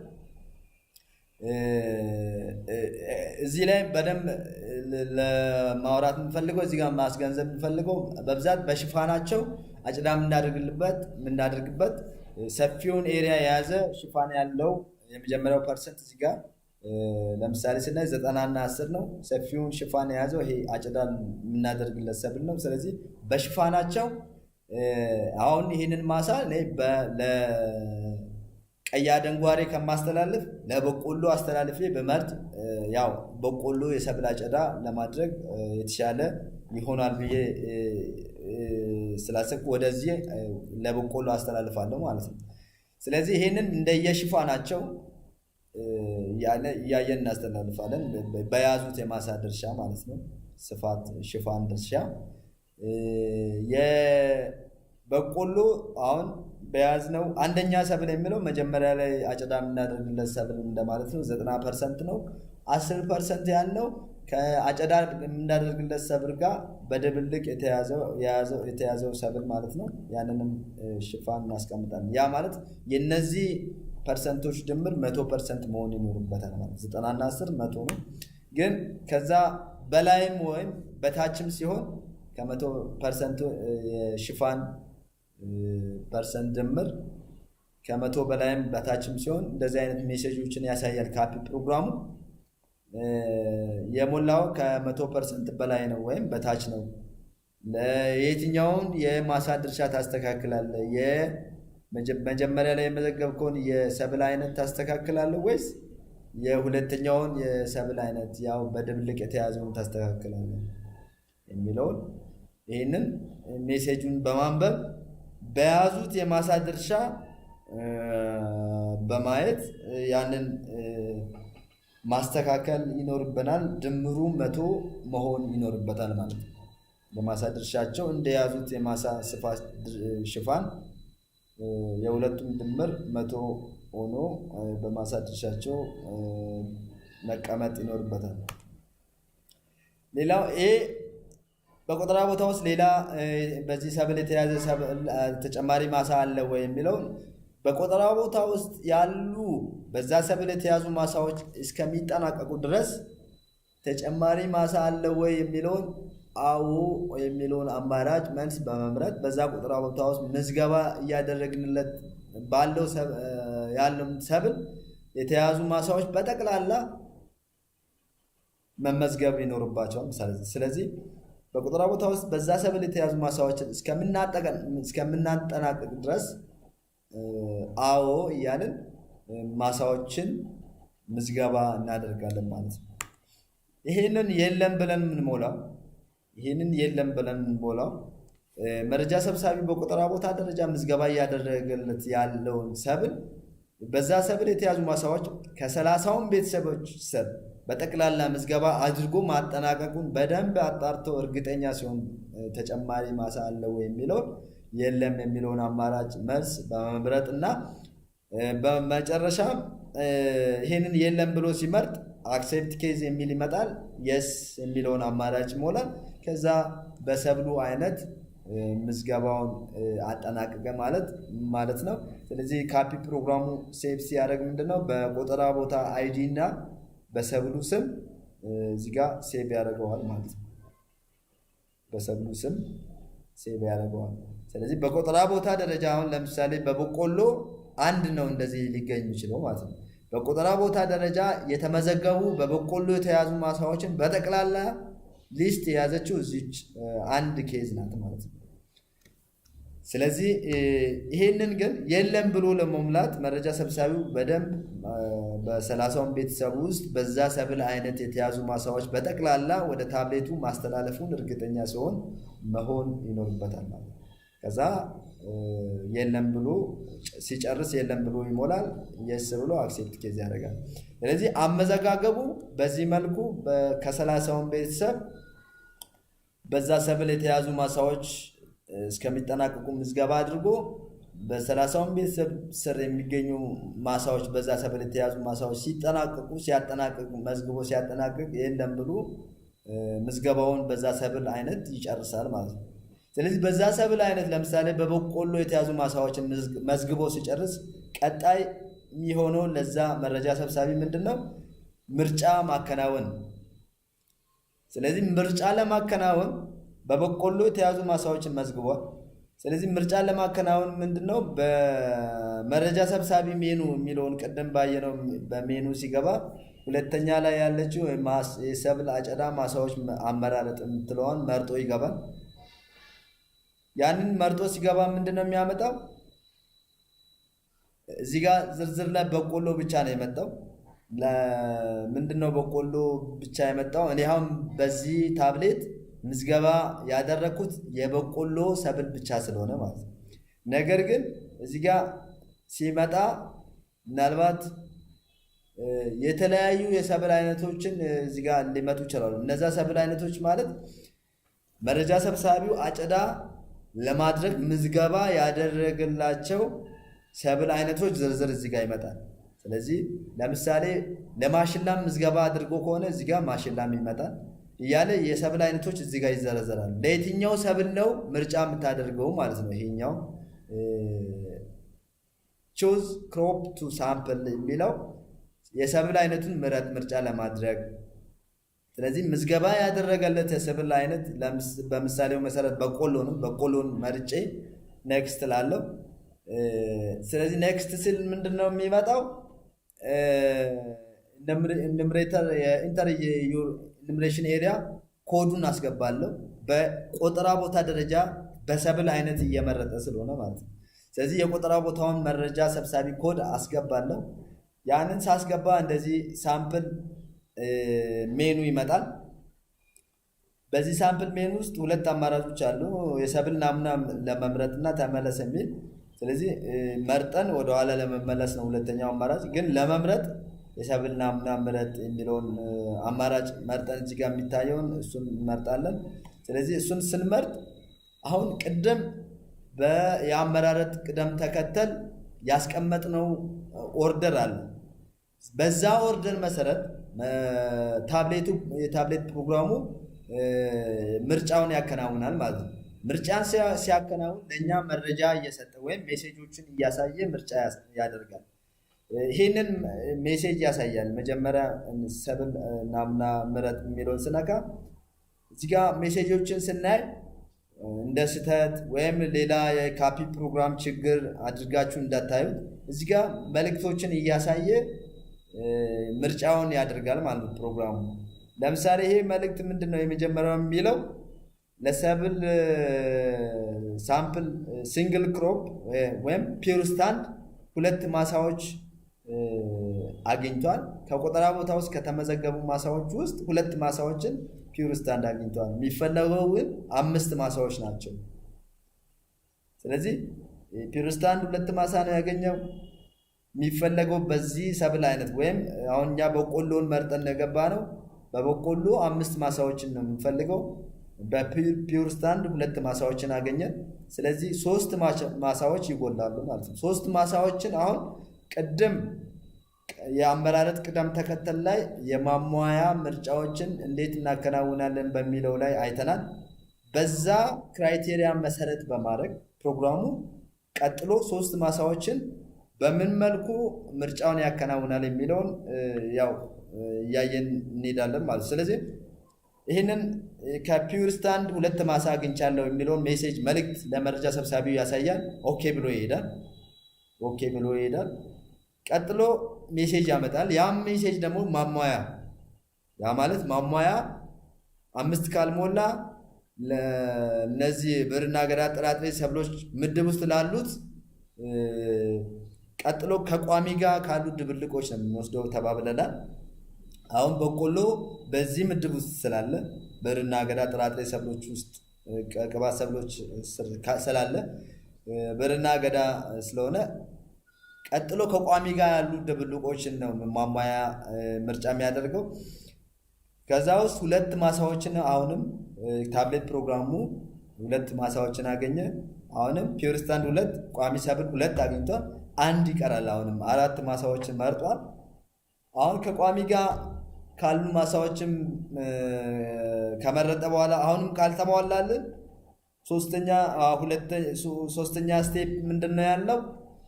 እዚህ ላይ በደንብ ለማውራት የምፈልገው እዚህ ጋር ማስገንዘብ የምፈልገው በብዛት በሽፋናቸው አጨዳ የምናደርግበት ሰፊውን ኤሪያ የያዘ ሽፋን ያለው የመጀመሪያው ፐርሰንት እዚህ ጋር ለምሳሌ ስናይ 90 እና 10 ነው። ሰፊውን ሽፋን የያዘው ይሄ አጨዳ የምናደርግለት ሰብል ነው። ስለዚህ በሽፋናቸው አሁን ይህንን ማሳ ለቀይ አደንጓሬ ከማስተላልፍ ለበቆሎ አስተላልፌ በመርጥ ያው በቆሎ የሰብል አጨዳ ለማድረግ የተሻለ ይሆናል ብዬ ስላሰብኩ ወደዚህ ለበቆሎ አስተላልፋለሁ ማለት ነው። ስለዚህ ይሄንን እንደየሽፋናቸው እያየን እናስተላልፋለን በያዙት የማሳ ድርሻ ማለት ነው። ስፋት ሽፋን ድርሻ የበቆሎ አሁን በያዝነው አንደኛ ሰብል የሚለው መጀመሪያ ላይ አጨዳ የምናደርግለት ሰብል እንደማለት ነው። 90% ነው። 10% ያለው ከአጨዳ የምናደርግለት ሰብል ጋር በድብልቅ የተያዘው ሰብል ማለት ነው። ያንንም ሽፋን እናስቀምጣለን። ያ ማለት የነዚህ ፐርሰንቶች ድምር 100% መሆን ይኖርበታል ማለት 90 እና 10 100 ነው። ግን ከዛ በላይም ወይም በታችም ሲሆን ከ100% የሽፋን ፐርሰንት ድምር ከ100 በላይም በታችም ሲሆን እንደዚህ አይነት ሜሴጆችን ያሳያል ካፒ ፕሮግራሙ። የሞላው ከ100% በላይ ነው ወይም በታች ነው። ለየትኛውን የማሳ ድርሻ ታስተካክላለህ? መጀመሪያ ላይ የመዘገብከውን የሰብል አይነት ታስተካክላለህ ወይስ የሁለተኛውን የሰብል አይነት ያው በድብልቅ የተያዘውን ታስተካክላለህ የሚለውን ይህንን ሜሴጁን በማንበብ በያዙት የማሳ ድርሻ በማየት ያንን ማስተካከል ይኖርብናል። ድምሩ 100 መሆን ይኖርበታል ማለት ነው። በማሳ ድርሻቸው እንደያዙት የማሳ ስፋት ሽፋን የሁለቱም ድምር 100 ሆኖ በማሳ ድርሻቸው መቀመጥ ይኖርበታል። ሌላው በቆጠራ ቦታ ውስጥ ሌላ በዚህ ሰብል የተያዘ ተጨማሪ ማሳ አለ ወይ የሚለው በቆጠራ ቦታ ውስጥ ያሉ በዛ ሰብል የተያዙ ማሳዎች እስከሚጠናቀቁ ድረስ ተጨማሪ ማሳ አለ ወይ የሚለውን አዎ የሚለውን አማራጭ መልስ በመምረጥ በዛ ቆጠራ ቦታ ውስጥ ምዝገባ እያደረግንለት ባለው ያለው ሰብል የተያዙ ማሳዎች በጠቅላላ መመዝገብ ይኖርባቸዋል። ስለዚህ በቆጠራ ቦታ ውስጥ በዛ ሰብል የተያዙ ማሳዎችን እስከምናጠናቀቅ ድረስ አዎ እያልን ማሳዎችን ምዝገባ እናደርጋለን ማለት ነው። ይሄንን የለም ብለን የምንሞላው መረጃ ሰብሳቢ በቆጠራ ቦታ ደረጃ ምዝገባ እያደረገለት ያለውን ሰብል በዛ ሰብል የተያዙ ማሳዎች ከ30ውን ቤተሰቦች ስር በጠቅላላ ምዝገባ አድርጎ ማጠናቀቁን በደንብ አጣርቶ እርግጠኛ ሲሆን ተጨማሪ ማሳ አለ ወይ የሚለውን የለም የሚለውን አማራጭ መልስ በመምረጥና በመጨረሻ ይሄንን የለም ብሎ ሲመርጥ አክሴፕት ኬዝ የሚል ይመጣል። የስ የሚለውን አማራጭ ይሞላል። ከዛ በሰብሉ አይነት ምዝገባውን አጠናቀቀ ማለት ነው። ስለዚህ ካፒ ፕሮግራሙ ሴቭ ሲያደርግ ምንድነው በቆጠራ ቦታ አይዲ እና በሰብሉ ስም እዚህ ጋር ሴቭ ያደርገዋል ማለት ነው። በሰብሉ ስም ሴቭ ያደርገዋል። ስለዚህ በቆጠራ ቦታ ደረጃ አሁን ለምሳሌ በበቆሎ አንድ ነው እንደዚህ ሊገኝ የሚችለው ማለት ነው። በቆጠራ ቦታ ደረጃ የተመዘገቡ በበቆሎ የተያዙ ማሳዎችን በጠቅላላ ሊስት የያዘችው እዚች አንድ ኬዝ ናት ማለት ነው። ስለዚህ ይሄንን ግን የለም ብሎ ለመሙላት መረጃ ሰብሳቢው በደንብ በ30ውን ቤተሰብ ውስጥ በዛ ሰብል አይነት የተያዙ ማሳዎች በጠቅላላ ወደ ታብሌቱ ማስተላለፉን እርግጠኛ ሲሆን መሆን ይኖርበታል ማለት ነው። ከዛ የለም ብሎ ሲጨርስ የለም ብሎ ይሞላል። የስ ብሎ አክሴፕት ኬዝ ያደርጋል። ስለዚህ አመዘጋገቡ በዚህ መልኩ ከ30ውን ቤተሰብ በዛ ሰብል የተያዙ ማሳዎች እስከሚጠናቀቁ ምዝገባ አድርጎ በ30 ቤተሰብ ስር የሚገኙ ማሳዎች በዛ ሰብል የተያዙ ማሳዎች ሲያጠናቅቁ መዝግቦ ሲያጠናቅቅ የለም ብሎ ምዝገባውን በዛ ሰብል አይነት ይጨርሳል ማለት ነው። ስለዚህ በዛ ሰብል አይነት ለምሳሌ በበቆሎ የተያዙ ማሳዎችን መዝግቦ ሲጨርስ ቀጣይ የሚሆነው ለዛ መረጃ ሰብሳቢ ምንድነው? ምርጫ ማከናወን። ስለዚህ ምርጫ ለማከናወን በበቆሎ የተያዙ ማሳዎችን መዝግቧል። ስለዚህ ምርጫ ለማከናወን ምንድነው? በመረጃ ሰብሳቢ ሜኑ የሚለውን ቅድም ባየነው በሜኑ ሲገባ ሁለተኛ ላይ ያለችው የሰብል አጨዳ ማሳዎች አመራረጥ የምትለዋን መርጦ ይገባል። ያንን መርጦ ሲገባ ምንድነው የሚያመጣው? እዚህ ጋር ዝርዝር ላይ በቆሎ ብቻ ነው የመጣው። ለምንድነው በቆሎ ብቻ የመጣው? እኔ አሁን በዚህ ታብሌት ምዝገባ ያደረኩት የበቆሎ ሰብል ብቻ ስለሆነ ማለት ነው። ነገር ግን እዚህ ጋር ሲመጣ ምናልባት የተለያዩ የሰብል አይነቶችን እዚህ ጋር ሊመጡ ይችላሉ። እነዛ ሰብል አይነቶች ማለት መረጃ ሰብሳቢው አጨዳ ለማድረግ ምዝገባ ያደረገላቸው ሰብል አይነቶች ዝርዝር እዚህ ጋር ይመጣል። ስለዚህ ለምሳሌ ለማሽላም ምዝገባ አድርጎ ከሆነ እዚህ ጋር ማሽላም ይመጣል እያለ የሰብል አይነቶች እዚህ ጋር ይዘረዘራሉ። ለየትኛው ሰብል ነው ምርጫ የምታደርገው ማለት ነው። ይሄኛው ቹዝ ክሮፕ ቱ ሳምፕል የሚለው የሰብል አይነቱን ምርጫ ለማድረግ። ስለዚህ ምዝገባ ያደረገለት የሰብል አይነት በምሳሌው መሰረት በቆሎ ነው። በቆሎን መርጬ ኔክስት ላለው። ስለዚህ ኔክስት ስል ምንድነው የሚመጣው? ኢንተር ኢኑሜሬሽን ኤሪያ ኮዱን አስገባለሁ። በቆጠራ ቦታ ደረጃ በሰብል አይነት እየመረጠ ስለሆነ ማለት ነው። ስለዚህ የቆጠራ ቦታውን መረጃ ሰብሳቢ ኮድ አስገባለሁ። ያንን ሳስገባ እንደዚህ ሳምፕል ሜኑ ይመጣል። በዚህ ሳምፕል ሜኑ ውስጥ ሁለት አማራጮች አሉ፣ የሰብል ናሙና ለመምረጥና ተመለስ የሚል። ስለዚህ መርጠን ወደ ኋላ ለመመለስ ነው ሁለተኛው አማራጭ። ግን ለመምረጥ የሰብል ናሙና ምረጥ የሚለውን አማራጭ መርጠን እዚህ ጋር የሚታየውን እሱን እንመርጣለን። ስለዚህ እሱን ስንመርጥ አሁን ቅድም የአመራረጥ ቅደም ተከተል ያስቀመጥነው ኦርደር አለ። በዛ ኦርደር መሰረት የታብሌት ፕሮግራሙ ምርጫውን ያከናውናል ማለት ነው። ምርጫን ሲያከናውን ለእኛ መረጃ እየሰጠ ወይም ሜሴጆችን እያሳየ ምርጫ ያደርጋል። ይህንን ሜሴጅ ያሳያል። መጀመሪያ ሰብል ናሙና ምረጥ የሚለውን ስነካ እዚህ ጋር ሜሴጆችን ስናይ እንደ ስህተት ወይም ሌላ የካፒ ፕሮግራም ችግር አድርጋችሁ እንዳታዩት እዚህ ጋር መልእክቶችን እያሳየ ምርጫውን ያደርጋል ማለት ነው ፕሮግራሙ። ለምሳሌ ይሄ መልእክት ምንድነው? የመጀመሪያው የሚለው ለሰብል ሳምፕል ሲንግል ክሮፕ ወይም ፒውር ስታንድ 2 ማሳዎች አግኝቷል። ከቆጠራ ቦታ ውስጥ ከተመዘገቡ ማሳዎች ውስጥ 2 ማሳዎችን ፒውር ስታንድ አግኝቷል። የሚፈለገው ግን 5 ማሳዎች ናቸው። ስለዚህ ፒውር ስታንድ 2 ማሳ ነው ያገኘው። የሚፈለገው በዚህ ሰብል አይነት ወይም አሁን እኛ በቆሎን መርጠን የገባ ነው። በበቆሎ 5 ማሳዎችን ነው የምንፈልገው። በፒውር ስታንድ 2 ማሳዎችን አገኘን። ስለዚህ 3 ማሳዎች ይጎላሉ ማለት ነው። 3 ማሳዎችን አሁን ቅድም የአመራረጥ ቅደም ተከተል ላይ የማሟያ ምርጫዎችን እንዴት እናከናውናለን በሚለው ላይ አይተናል። በዛ ክራይቴሪያ መሰረት በማድረግ ፕሮግራሙ ቀጥሎ 3 ማሳዎችን በምን መልኩ ምርጫውን ያከናውናል የሚለውን ያው እያየን እንሄዳለን ማለት ነው። ስለዚህ ይህንን ከፒውር ስታንድ 2 ማሳ አግኝቻለሁ የሚለውን ሜሴጅ መልእክት ለመረጃ ሰብሳቢው ያሳያል። ኦኬ ብሎ ይሄዳል። ቀጥሎ ሜሴጅ ያመጣል። ያም ሜሴጅ ደግሞ ማሟያ፣ ያ ማለት ማሟያ 5 ካልሞላ ለነዚህ ብዕርና አገዳ ጥራጥሬ ሰብሎች ምድብ ውስጥ ላሉት ቀጥሎ ከቋሚ ጋር ካሉ ድብልቆች ነው የምንወስደው ተባብለናል። አሁን በቆሎ በዚህ ምድብ ውስጥ ስላለ ብዕርና አገዳ ጥራጥሬ ሰብሎች ውስጥ ቅባት ሰብሎች ስላለ ብዕርና አገዳ ስለሆነ ቀጥሎ ከቋሚ ጋር ያሉ ድብልቆችን ነው ማሟያ ምርጫ የሚያደርገው። ከዛ ውስጥ 2 ማሳዎችን አሁንም ታብሌት ፕሮግራሙ 2 ማሳዎችን አገኘ። አሁንም ፒውር ስታንድ 2 ቋሚ ሰብል 2 አግኝቷል። አንድ ይቀራል። አሁንም 4 ማሳዎችን መርጧል። አሁን ከቋሚ ጋር ካሉ ማሳዎችም ከመረጠ በኋላ አሁንም ካልተሟላልን ሶስተኛ ስቴፕ ምንድነው ያለው?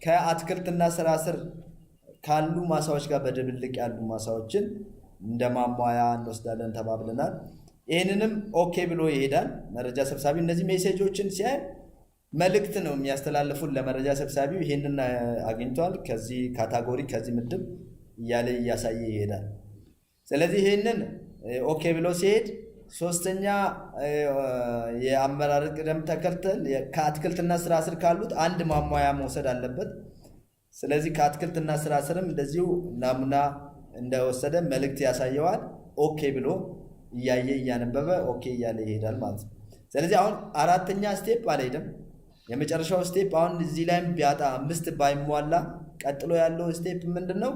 ከአትክልትና ስራ ስር ካሉ ማሳዎች ጋር በድብልቅ ያሉ ማሳዎችን እንደ ማሟያ እንወስዳለን ተባብለናል። ይህንንም ኦኬ ብሎ ይሄዳል መረጃ ሰብሳቢ። እነዚህ ሜሴጆችን ሲያይ መልእክት ነው የሚያስተላልፉን ለመረጃ ሰብሳቢው። ይህንን አግኝቷል፣ ከዚህ ካታጎሪ ከዚህ ምድብ እያለ እያሳየ ይሄዳል። ስለዚህ ይህንን ኦኬ ብሎ ሲሄድ ሶስተኛ የአመራር ቅደም ተከተል ከአትክልትና ስራ ስር ካሉት አንድ ማሟያ መውሰድ አለበት። ስለዚህ ከአትክልትና ስራ ስርም እንደዚሁ ናሙና እንደወሰደ መልእክት ያሳየዋል። ኦኬ ብሎ እያየ እያነበበ ኦኬ እያለ ይሄዳል ማለት ነው። ስለዚህ አሁን አራተኛ ስቴፕ አልሄድም። የመጨረሻው ስቴፕ አሁን እዚህ ላይም ቢያጣ 5 ባይሟላ ቀጥሎ ያለው ስቴፕ ምንድነው?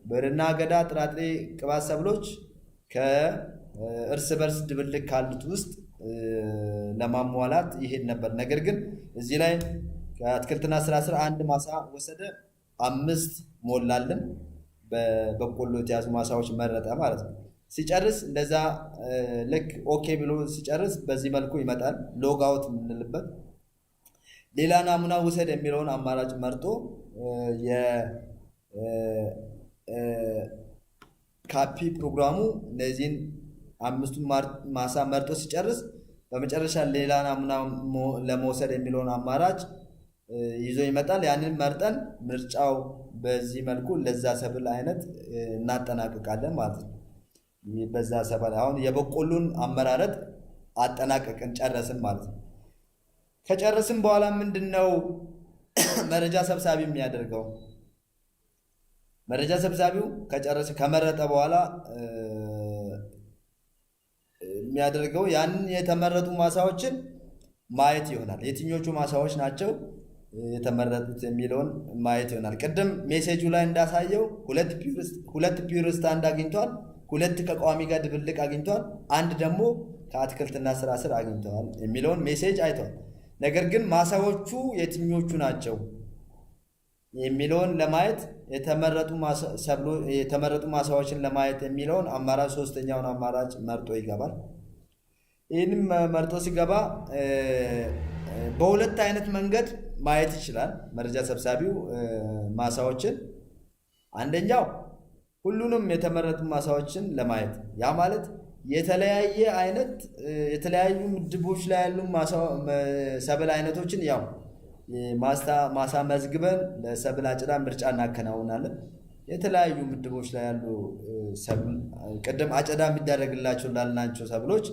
ብዕርና አገዳ ጥራጥሬ ቅባት ሰብሎች ከእርስ በርስ ድብልቅ ካሉት ውስጥ ለማሟላት ይሄድ ነበር። ነገር ግን እዚህ ላይ ከአትክልትና ስራ ስር አንድ ማሳ ወሰደ፣ 5 ሞላልን። በበቆሎ የተያዙ ማሳዎች መረጠ ማለት ነው። ሲጨርስ እንደዛ ልክ ኦኬ ብሎ ሲጨርስ በዚህ መልኩ ይመጣል። ሎግ አውት የምንልበት ሌላ ናሙና ውሰድ የሚለውን አማራጭ መርጦ የካፒ ፕሮግራሙ እነዚህን 5ቱን ማሳ መርጦ ሲጨርስ በመጨረሻ ሌላ ናሙና ለመውሰድ የሚለውን አማራጭ ይዞ ይመጣል። ያንን መርጠን ምርጫው በዚህ መልኩ ለዛ ሰብል አይነት እናጠናቅቃለን ማለት ነው። በዛ ሰብል አሁን የበቆሎን አመራረጥ አጠናቀቅን ጨረስን ማለት ነው። ከጨረስን በኋላ ምንድነው መረጃ ሰብሳቢ የሚያደርገው? መረጃ ሰብሳቢው ከመረጠ በኋላ የሚያደርገው ያንን የተመረጡ ማሳዎችን ማየት ይሆናል። የትኞቹ ማሳዎች ናቸው የተመረጡት የሚለውን ማየት ይሆናል። ቅድም ሜሴጁ ላይ እንዳሳየው 2 ፒውር ስታንድ አግኝቷል፣ 2 ከቋሚ ጋር ድብልቅ አግኝቷል፣ 1 ደግሞ ከአትክልትና ስራ ስር አግኝተዋል የሚለውን ሜሴጅ አይቷል። ነገር ግን ማሳዎቹ የትኞቹ ናቸው የሚለውን ለማየት የተመረጡ ማሳዎችን ለማየት የሚለውን አማራጭ ሶስተኛውን አማራጭ መርጦ ይገባል። ይህንም መርጦ ሲገባ በሁለት አይነት መንገድ ማየት ይችላል መረጃ ሰብሳቢው ማሳዎችን። አንደኛው ሁሉንም የተመረጡ ማሳዎችን ለማየት ያ ማለት የተለያየ አይነት የተለያዩ ምድቦች ላይ ያሉ ሰብል አይነቶችን ያው ማሳ መዝግበን ለሰብል አጭዳ ምርጫ እናከናውናለን። የተለያዩ ምድቦች ላይ ያሉ ሰብል ቀደም አጨዳ የሚደረግላቸው ላልናቸው ሰብሎች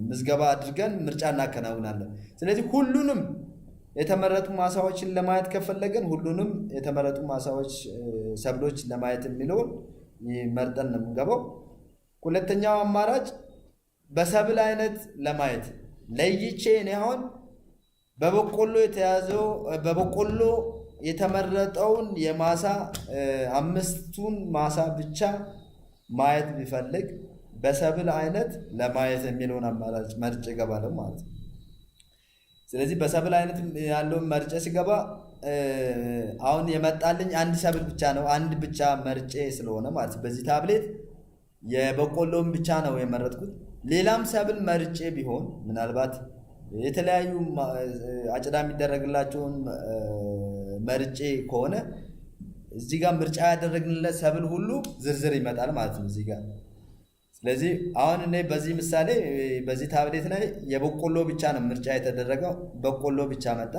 ምዝገባ አድርገን ምርጫ እናከናውናለን። ስለዚህ ሁሉንም የተመረጡ ማሳዎችን ለማየት ከፈለገን ሁሉንም የተመረጡ ማሳዎች ሰብሎች ለማየት የሚለውን መርጠን ነው የምንገባው። ሁለተኛው አማራጭ በሰብል አይነት ለማየት ለይቼ እኔ አሁን በበቆሎ የተመረጠውን የማሳ 5ቱን ማሳ ብቻ ማየት ቢፈልግ በሰብል አይነት ለማየት የሚለውን አማራጭ መርጬ እገባለሁ ማለት ነው። ስለዚህ በሰብል አይነት ያለውን መርጬ ሲገባ አሁን የመጣልኝ አንድ ሰብል ብቻ ነው፣ አንድ ብቻ መርጬ ስለሆነ ማለት በዚህ ታብሌት የበቆሎን ብቻ ነው የመረጥኩት። ሌላም ሰብል መርጬ ቢሆን ምናልባት የተለያዩ አጨዳ የሚደረግላቸውን መርጬ ከሆነ እዚህ ጋር ምርጫ ያደረግንለት ሰብል ሁሉ ዝርዝር ይመጣል ማለት ነው እዚህ ጋር። ስለዚህ አሁን እኔ በዚህ ምሳሌ በዚህ ታብሌት ላይ የበቆሎ ብቻ ነው ምርጫ የተደረገው፣ በቆሎ ብቻ መጣ።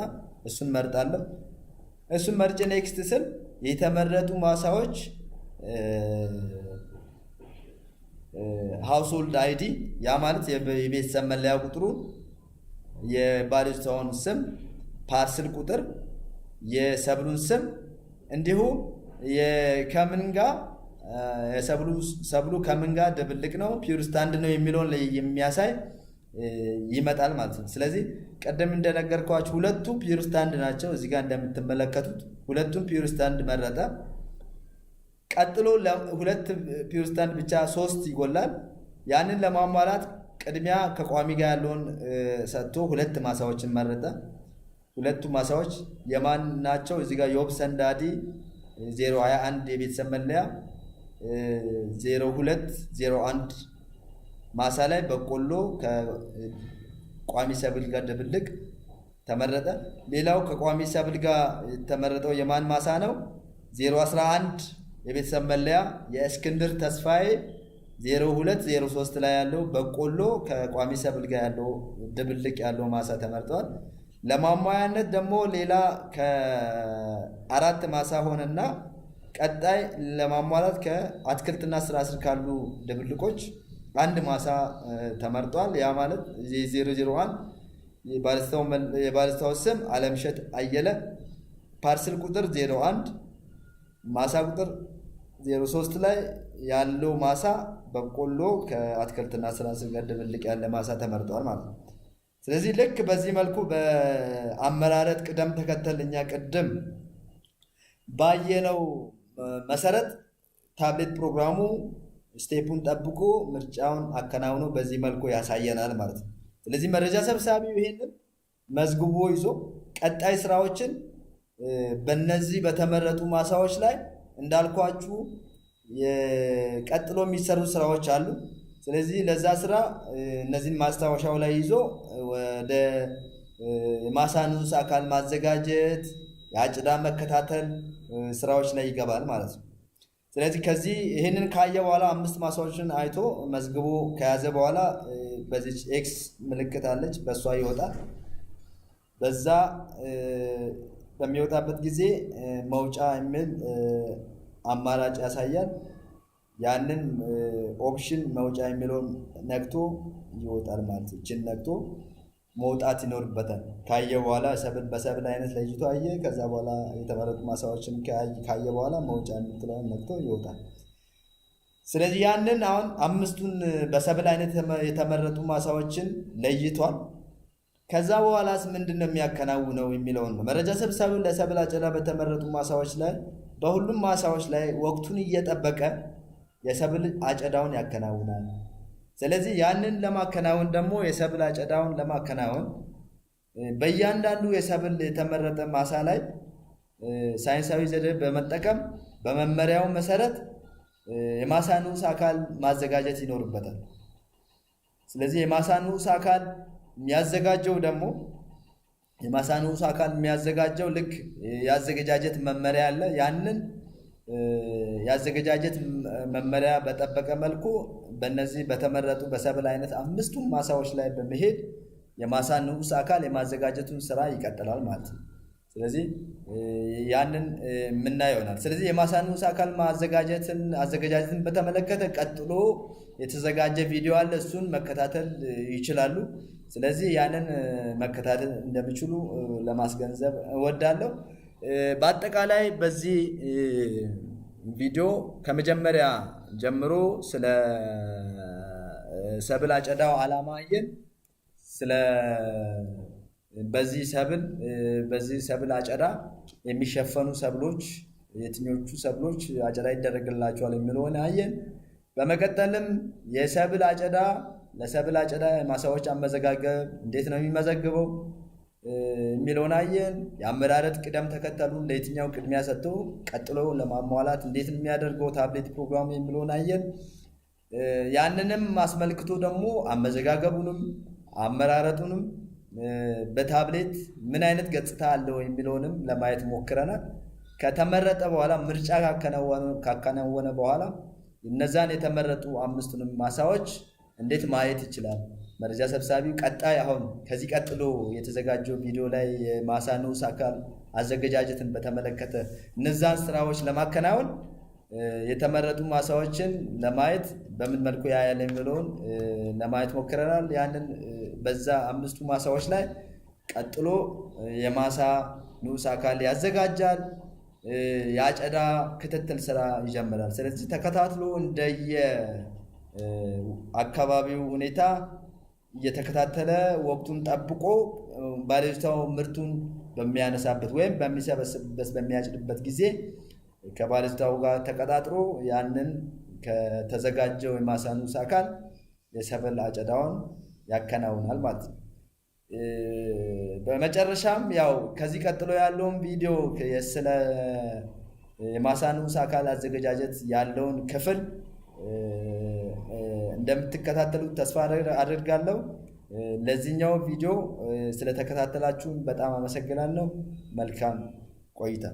እሱን መርጣለሁ። እሱን መርጬ ኔክስት ስል የተመረጡ ማሳዎች ሃውስሆልድ አይዲ ያ ማለት የቤተሰብ መለያ ቁጥሩ፣ የባለቤቷን ስም፣ ፓርስል ቁጥር፣ የሰብሉን ስም እንዲሁም ከምን ጋር ሰብሉ ከምን ጋር ድብልቅ ነው ፒውር ስታንድ ነው የሚለውን የሚያሳይ ይመጣል ማለት ነው። ስለዚህ ቀደም እንደነገርኳችሁ 2ቱ ፒውር ስታንድ ናቸው። እዚህ ጋር እንደምትመለከቱት 2ቱም ፒውር ስታንድ መረጠ። ቀጥሎ 2 ፒውር ስታንድ ብቻ 3 ይጎላል። ያንን ለማሟላት ቅድሚያ ከቋሚ ጋር ያለውን ሰጥቶ ሁለት ማሳዎችን መረጠ። ሁለቱ ማሳዎች የማን ናቸው? እዚህ ጋር ዮብ ሰንዳዲ 021 የቤተሰብ መለያ 0201 ማሳ ላይ በቆሎ ከቋሚ ሰብል ጋር ድብልቅ ተመረጠ። ሌላው ከቋሚ ሰብል ጋር የተመረጠው የማን ማሳ ነው? 011 የቤተሰብ መለያ የእስክንድር ተስፋዬ 0203 ላይ ያለው በቆሎ ከቋሚ ሰብል ጋር ያለው ድብልቅ ያለው ማሳ ተመርጧል። ለማሟያነት ደግሞ ሌላ ከ4 ማሳ ሆነና ቀጣይ ለማሟላት ከአትክልትና ስራ ስር ካሉ ድብልቆች አንድ ማሳ ተመርጧል። ያ ማለት 001 የባለስታው ስም አለምሸት አየለ፣ ፓርሰል ቁጥር 01 ማሳ ቁጥር 03 ላይ ያለው ማሳ በቆሎ ከአትክልትና ስራ ስር ጋር ድብልቅ ያለ ማሳ ተመርጧል ማለት ነው። ስለዚህ ልክ በዚህ መልኩ በአመራረጥ ቅደም ተከተል እኛ ቅድም ባየነው መሰረት ታብሌት ፕሮግራሙ ስቴፑን ጠብቆ ምርጫውን አከናውኖ በዚህ መልኩ ያሳየናል ማለት ነው። ስለዚህ መረጃ ሰብሳቢው ይሄንን መዝግቦ ይዞ ቀጣይ ስራዎችን በእነዚህ በተመረጡ ማሳዎች ላይ እንዳልኳችሁ ቀጥሎ የሚሰሩ ስራዎች አሉ። ስለዚህ ለዛ ስራ እነዚህን ማስታወሻው ላይ ይዞ ወደ ማሳ ንዑስ አካል ማዘጋጀት፣ የአጭዳ መከታተል ስራዎች ላይ ይገባል ማለት ነው። ስለዚህ ከዚህ ይህንን ካየ በኋላ 5 ማሳዎችን አይቶ መዝግቦ ከያዘ በኋላ በዚህ ኤክስ ምልክት አለች፣ በእሷ ይወጣል። በዛ በሚወጣበት ጊዜ መውጫ የሚል አማራጭ ያሳያል። ያንን ኦፕሽን መውጫ የሚለውን ነክቶ ይወጣል ማለት ነው። እችን ነክቶ መውጣት ይኖርበታል። ካየ በኋላ ሰብል በሰብል አይነት ለይቶ አየ። ከዛ በኋላ የተመረጡ ማሳዎችን ካየ በኋላ መውጫ የምትለውን ነክቶ ይወጣል። ስለዚህ ያንን አሁን 5ቱን በሰብል አይነት የተመረጡ ማሳዎችን ለይቷል። ከዛ በኋላስ ምንድነው የሚያከናውነው የሚለውን ነው። መረጃ ሰብሳቢው ለሰብል አጨዳ በተመረጡ ማሳዎች ላይ በሁሉም ማሳዎች ላይ ወቅቱን እየጠበቀ የሰብል አጨዳውን ያከናውናል። ስለዚህ ያንን ለማከናወን ደግሞ የሰብል አጨዳውን ለማከናወን በእያንዳንዱ የሰብል የተመረጠ ማሳ ላይ ሳይንሳዊ ዘዴ በመጠቀም በመመሪያው መሰረት የማሳ ንዑስ አካል ማዘጋጀት ይኖርበታል። ስለዚህ የማሳ ንዑስ አካል የሚያዘጋጀው ደግሞ የማሳ ንዑስ አካል የሚያዘጋጀው ልክ የአዘገጃጀት መመሪያ አለ። ያንን የአዘገጃጀት መመሪያ በጠበቀ መልኩ በእነዚህ በተመረጡ በሰብል አይነት 5ቱም ማሳዎች ላይ በመሄድ የማሳ ንዑስ አካል የማዘጋጀቱን ስራ ይቀጥላል ማለት ነው። ስለዚህ ያንን የምናየው ይሆናል። ስለዚህ የማሳ ንዑስ አካል አዘገጃጀትን በተመለከተ ቀጥሎ የተዘጋጀ ቪዲዮ አለ። እሱን መከታተል ይችላሉ። ስለዚህ ያንን መከታተል እንደሚችሉ ለማስገንዘብ እወዳለሁ። በአጠቃላይ በዚህ ቪዲዮ ከመጀመሪያ ጀምሮ ስለ ሰብል አጨዳው ዓላማ አየን። በዚህ ሰብል አጨዳ የሚሸፈኑ ሰብሎች የትኞቹ ሰብሎች አጨዳ ይደረግላቸዋል የሚለውን አየን። በመቀጠልም የሰብል አጨዳ ለሰብል አጨዳ ማሳዎች አመዘጋገብ እንዴት ነው የሚመዘግበው የሚለውን አየን። የአመራረጥ ቅደም ተከተሉን ለየትኛው ቅድሚያ ሰጥቶ ቀጥሎ ለማሟላት እንዴት የሚያደርገው ታብሌት ፕሮግራም የሚለውን አየን። ያንንም አስመልክቶ ደግሞ አመዘጋገቡንም አመራረጡንም በታብሌት ምን አይነት ገጽታ አለው የሚለውንም ለማየት ሞክረናል። ከተመረጠ በኋላ ምርጫ ካከናወነ በኋላ እነዛን የተመረጡ 5ቱንም ማሳዎች እንዴት ማየት ይችላል? መረጃ ሰብሳቢው ቀጣይ አሁን ከዚህ ቀጥሎ የተዘጋጀው ቪዲዮ ላይ የማሳ ንዑስ አካል አዘገጃጀትን በተመለከተ እነዛን ስራዎች ለማከናወን የተመረጡ ማሳዎችን ለማየት በምን መልኩ ያያል የሚለውን ለማየት ሞክረናል። ያንን በዛ 5ቱ ማሳዎች ላይ ቀጥሎ የማሳ ንዑስ አካል ያዘጋጃል፣ የአጨዳ ክትትል ስራ ይጀምራል። ስለዚህ ተከታትሎ እንደየ አካባቢው ሁኔታ እየተከታተለ ወቅቱን ጠብቆ ባለድርሻው ምርቱን በሚያነሳበት ወይም በሚሰበስብበት በሚያጭድበት ጊዜ ከባለድርሻው ጋር ተቀጣጥሮ ያንን ከተዘጋጀው የማሳ ንዑስ አካል የሰብል አጨዳውን ያከናውናል ማለት ነው። በመጨረሻም ያው ከዚህ ቀጥሎ ያለውን ቪዲዮ ስለ የማሳ ንዑስ አካል አዘገጃጀት ያለውን ክፍል እንደምትከታተሉት ተስፋ አደርጋለሁ። ለዚህኛው ቪዲዮ ስለተከታተላችሁን በጣም አመሰግናለሁ። መልካም ቆይታ